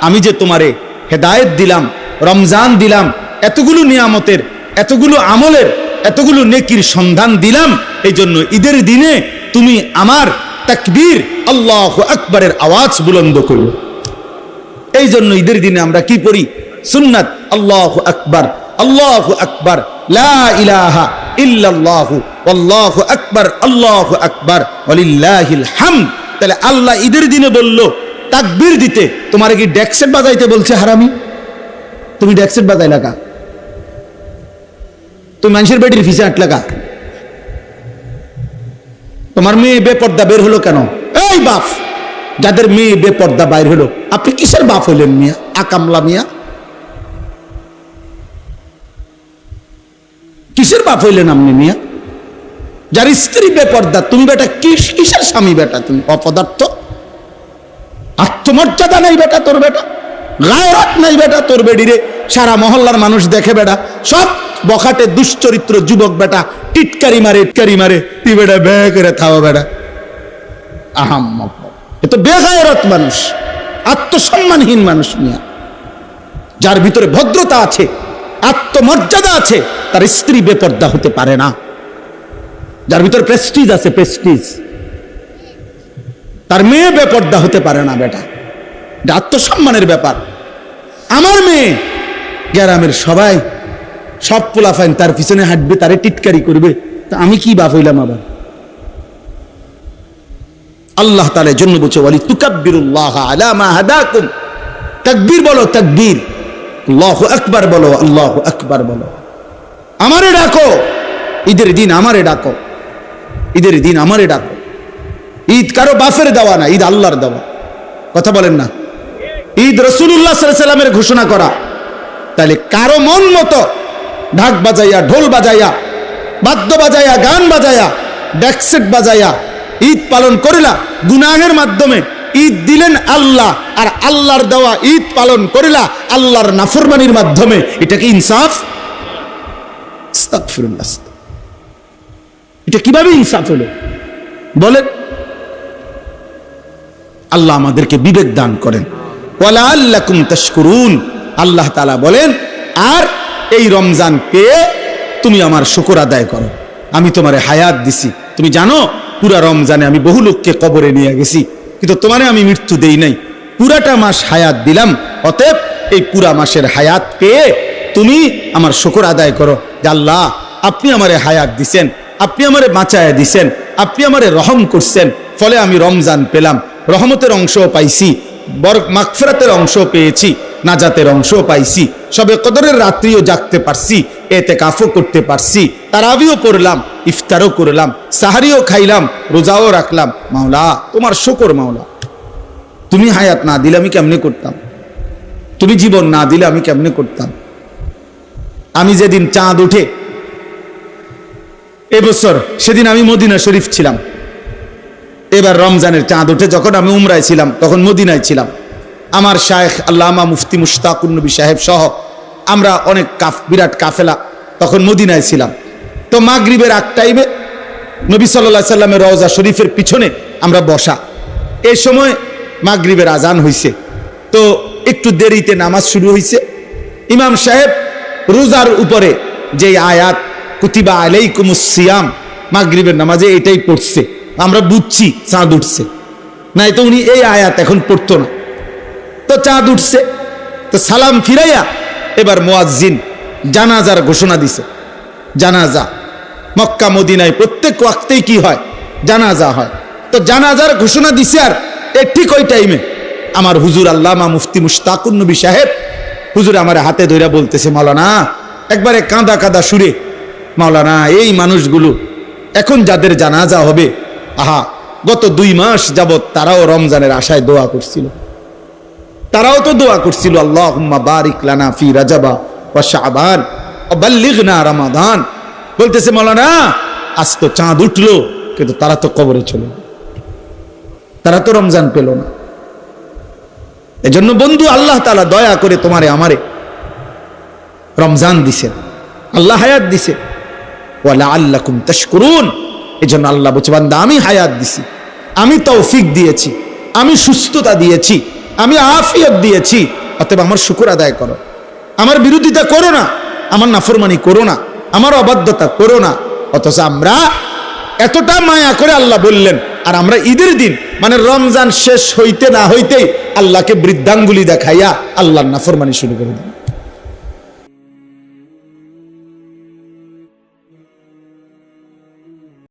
আমি যে তোমারে হেদায়েত দিলাম, রমজান দিলাম, এতগুলো নিয়ামতের, এতগুলো আমলের, এতগুলো নেকির সন্ধান দিলাম, এই জন্য ঈদের দিনে তুমি আমার তাকবীর আল্লাহু আকবারের আওয়াজ বুলন্দ করো। এই জন্য ঈদের দিনে আমরা কি পড়ি? সুন্নাত আল্লাহু আকবার, আল্লাহু আকবার, লা ইলাহা ইল্লাল্লাহু আল্লাহু আকবার, আল্লাহু আকবার ওয়ালিল্লাহিল হামদ। তাহলে আল্লাহ ঈদের দিনে বলল তাকবীর দিতে, তোমার কি ডেক্সেট বাজাইতে বলছে হারামি? তুমি ডেক্সেট বাজাই লাগা, তুমি মানুষের বেটির ফিসে আট লাগা। তোমার মেয়ে বেপর্দা বের হলো কেন? এই বাপ, যাদের মেয়ে বেপর্দা বাইর হলো, আপনি কিসের বাপ হইলেন মিয়া? আকামলা মিয়া, কিসের বাপ হইলেন আপনি মিয়া? যার স্ত্রী বেপর্দা, তুমি বেটা কিসের স্বামী বেটা? তুমি অপদার্থ, আত্মমর্যাদা নাই বেটা তোর, বেটা গায়রাত নাই বেটা তোর বেডিরে। সারা মহল্লার মানুষ দেখে বেটা, সব বখাটে দুশ্চরিত্র যুবক বেটা, টিটকারি মারে, টিটকারি মারে, তুই বেটা বে করে থাও বেটা। আহাম, এ তো বেগায়রত মানুষ, আত্মসম্মানহীন মানুষ মিয়া। যার ভিতরে ভদ্রতা আছে, আত্মমর্যাদা আছে, তার স্ত্রী বেপর্দা হতে পারে না। যার ভিতরে প্রেস্টিজ আছে, প্রেস্টিজ, তার মেয়ে বেপর্দা হতে পারে না বেটা। এটা আত্মসম্মানের ব্যাপার। আমার মেয়ে গ্রামের সবাই, সব পোলাফাইন তার পিছনে হাঁটবে, তারে টিটকারি করবে, তা আমি কি বাপ হইলাম আবার? আল্লাহ তাআলা জন্য বলছে ওয়ালি তুকাব্বিরুল্লাহ আলা মা হাদাকুম, তাকবীর বলো, তাকবীর, আল্লাহু আকবার বলো, আল্লাহু আকবার বলো। আমারে ডাকো ঈদের দিন, আমারে ডাকো ঈদের দিন, আমারে ডাকো। ঈদ কারো বাপের দেওয়া না, ঈদ আল্লাহর দেওয়া। কথা বলেন না? ঈদ রাসূলুল্লাহ সাল্লাল্লাহু আলাইহি ওয়াসাল্লামের ঘোষণা করা। তাহলে কারো মন মতো ঢাক বাজাইয়া, ঢোল বাজাইয়া, বাদ্য বাজাইয়া, গান বাজাইয়া, ডেক্সেট বাজাইয়া ঈদ পালন করিলা, গুনাহের মাধ্যমে ঈদ দিলেন আল্লাহ, আর আল্লাহর দেওয়া ঈদ পালন করিলা আল্লাহর নাফরমানির মাধ্যমে। এটা কি ইনসাফ? আস্তাগফিরুল্লাহ, এটা কিভাবে ইনসাফ হলো বলেন? আল্লাহ আমাদেরকে বিবেক দান করেন। ওয়ালাআল্লাকুম তাশকুরুন, আল্লাহ তাআলা বলেন, আর এই রমজান পেয়ে তুমি আমার শুকর আদায় করো। আমি তোমারে হায়াত দিছি, তুমি জানো পুরা রমজানে আমি বহু লোককে কবরে নিয়ে গেছি, কিন্তু তোমারে আমি মৃত্যু দেই নাই, পুরাটা মাস হায়াত দিলাম। অতএব এই পুরা মাসের হায়াত পেয়ে তুমি আমার শুকর আদায় করো যে আল্লাহ আপনি আমারে হায়াত দিছেন, আপনি আমারে বাঁচায়া দিছেন, আপনি আমারে রহম করছেন, ফলে আমি রমজান পেলাম, রহমতের অংশও পাইছি, মাগফিরাতের অংশও পেয়েছি, নাজাতের অংশও পাইছি, শবে কদরের রাত্রিও জাগতে পারছি, এতেকাফও করতে পারছি, তারাবিও পড়লাম, ইফতারও করলাম, সাহারিও খাইলাম, রোজাও রাখলাম। মাওলা তোমার শুকর, মাওলা তুমি হায়াত না দিলে আমি কেমনে করতাম? তুমি জীবন না দিলে আমি কেমনে করতাম? আমি যেদিন চাঁদ উঠে এবছর, সেদিন আমি মদিনা শরীফ ছিলাম। এবার রমজানের চাঁদ উঠে যখন আমি উমরায় ছিলাম, তখন মদিনায় ছিলাম। আমার শায়েখ আল্লামা মুফতি মুশতাকুন নবী সাহেব সহ আমরা অনেক বিরাট কাফেলা তখন মদিনায় ছিলাম। তো মাগরিবের আগ টাইমে নবী সাল্লাল্লাহু আলাইহি সাল্লামের রওজা শরীফের পিছনে আমরা বসা। এই সময় মাগরিবের আজান হইছে, তো একটু দেরিতে নামাজ শুরু হইছে। ইমাম সাহেব রোজার উপরে যে আয়াত কুতিবা আলাইকুমুস সিয়াম, মাগরিবের নামাজে এটাই পড়ছে। আমরা বুঝছি চাঁদ উঠছে, নাই তো উনি এই আয়াত এখন পড়তো না। তো চাঁদ উঠছে, তো সালাম ফিরাইয়া এবার মুয়াজ্জিন জানাজার ঘোষণা দিছে। জানাজা মক্কা মদিনায় প্রত্যেক ওয়াক্তেই কি হয়, জানাজা হয়। তো জানাজার ঘোষণা দিছে, আর ঠিক ওই টাইমে আমার হুজুর আল্লামা মুফতি মুশতাকুন নবী সাহেব হুজুর আমার হাতে ধইরা বলতেছে, মাওলানা একবারে কাঁদা কাঁদা সুরে, মাওলানা এই মানুষগুলো এখন যাদের জানাজা হবে, আহা গত 2 মাস যাবত তারাও রমজানের আশায় দোয়া করছিল, তারাও তো দোয়া করছিল, আল্লাহুম্মা বারিক লানা ফি রাজাবা ওয়া শাবান ওয়া বাল্লিগনা রমাদান। বলতেছে মাওলানা আজ তো চাঁদ উঠলো, কিন্তু তারা তো কবরে চলে গেল, তারা তো রমজান পেল না। এজন্য বন্ধু, আল্লাহ তাআলা দয়া করে তোমারে আমারে রমজান দিছেন, আল্লাহ হায়াত দিছে, ওয়া লাআল্লাকুম তাশকুরুন। এজন্য আল্লাহ বলছে, বান্দা আমি হায়াত দিছি, আমি তৌফিক দিয়েছি, আমি সুস্থতা দিয়েছি, আমি আফিয়ত দিয়েছি, অতএব আমার শুকর আদায় করো, আমার বিরোধিতা করো না, আমার নাফরমানি করো না, আমার অবাধ্যতা করো না। অথচ আমরা এতটা মায়া করে আল্লাহ বললেন, আর আমরা ঈদের দিন মানে রমজান শেষ হইতে না হইতেই আল্লাহকে বৃদ্ধাঙ্গুলি দেখাইয়া আল্লাহর নাফরমানি শুরু করে দিই।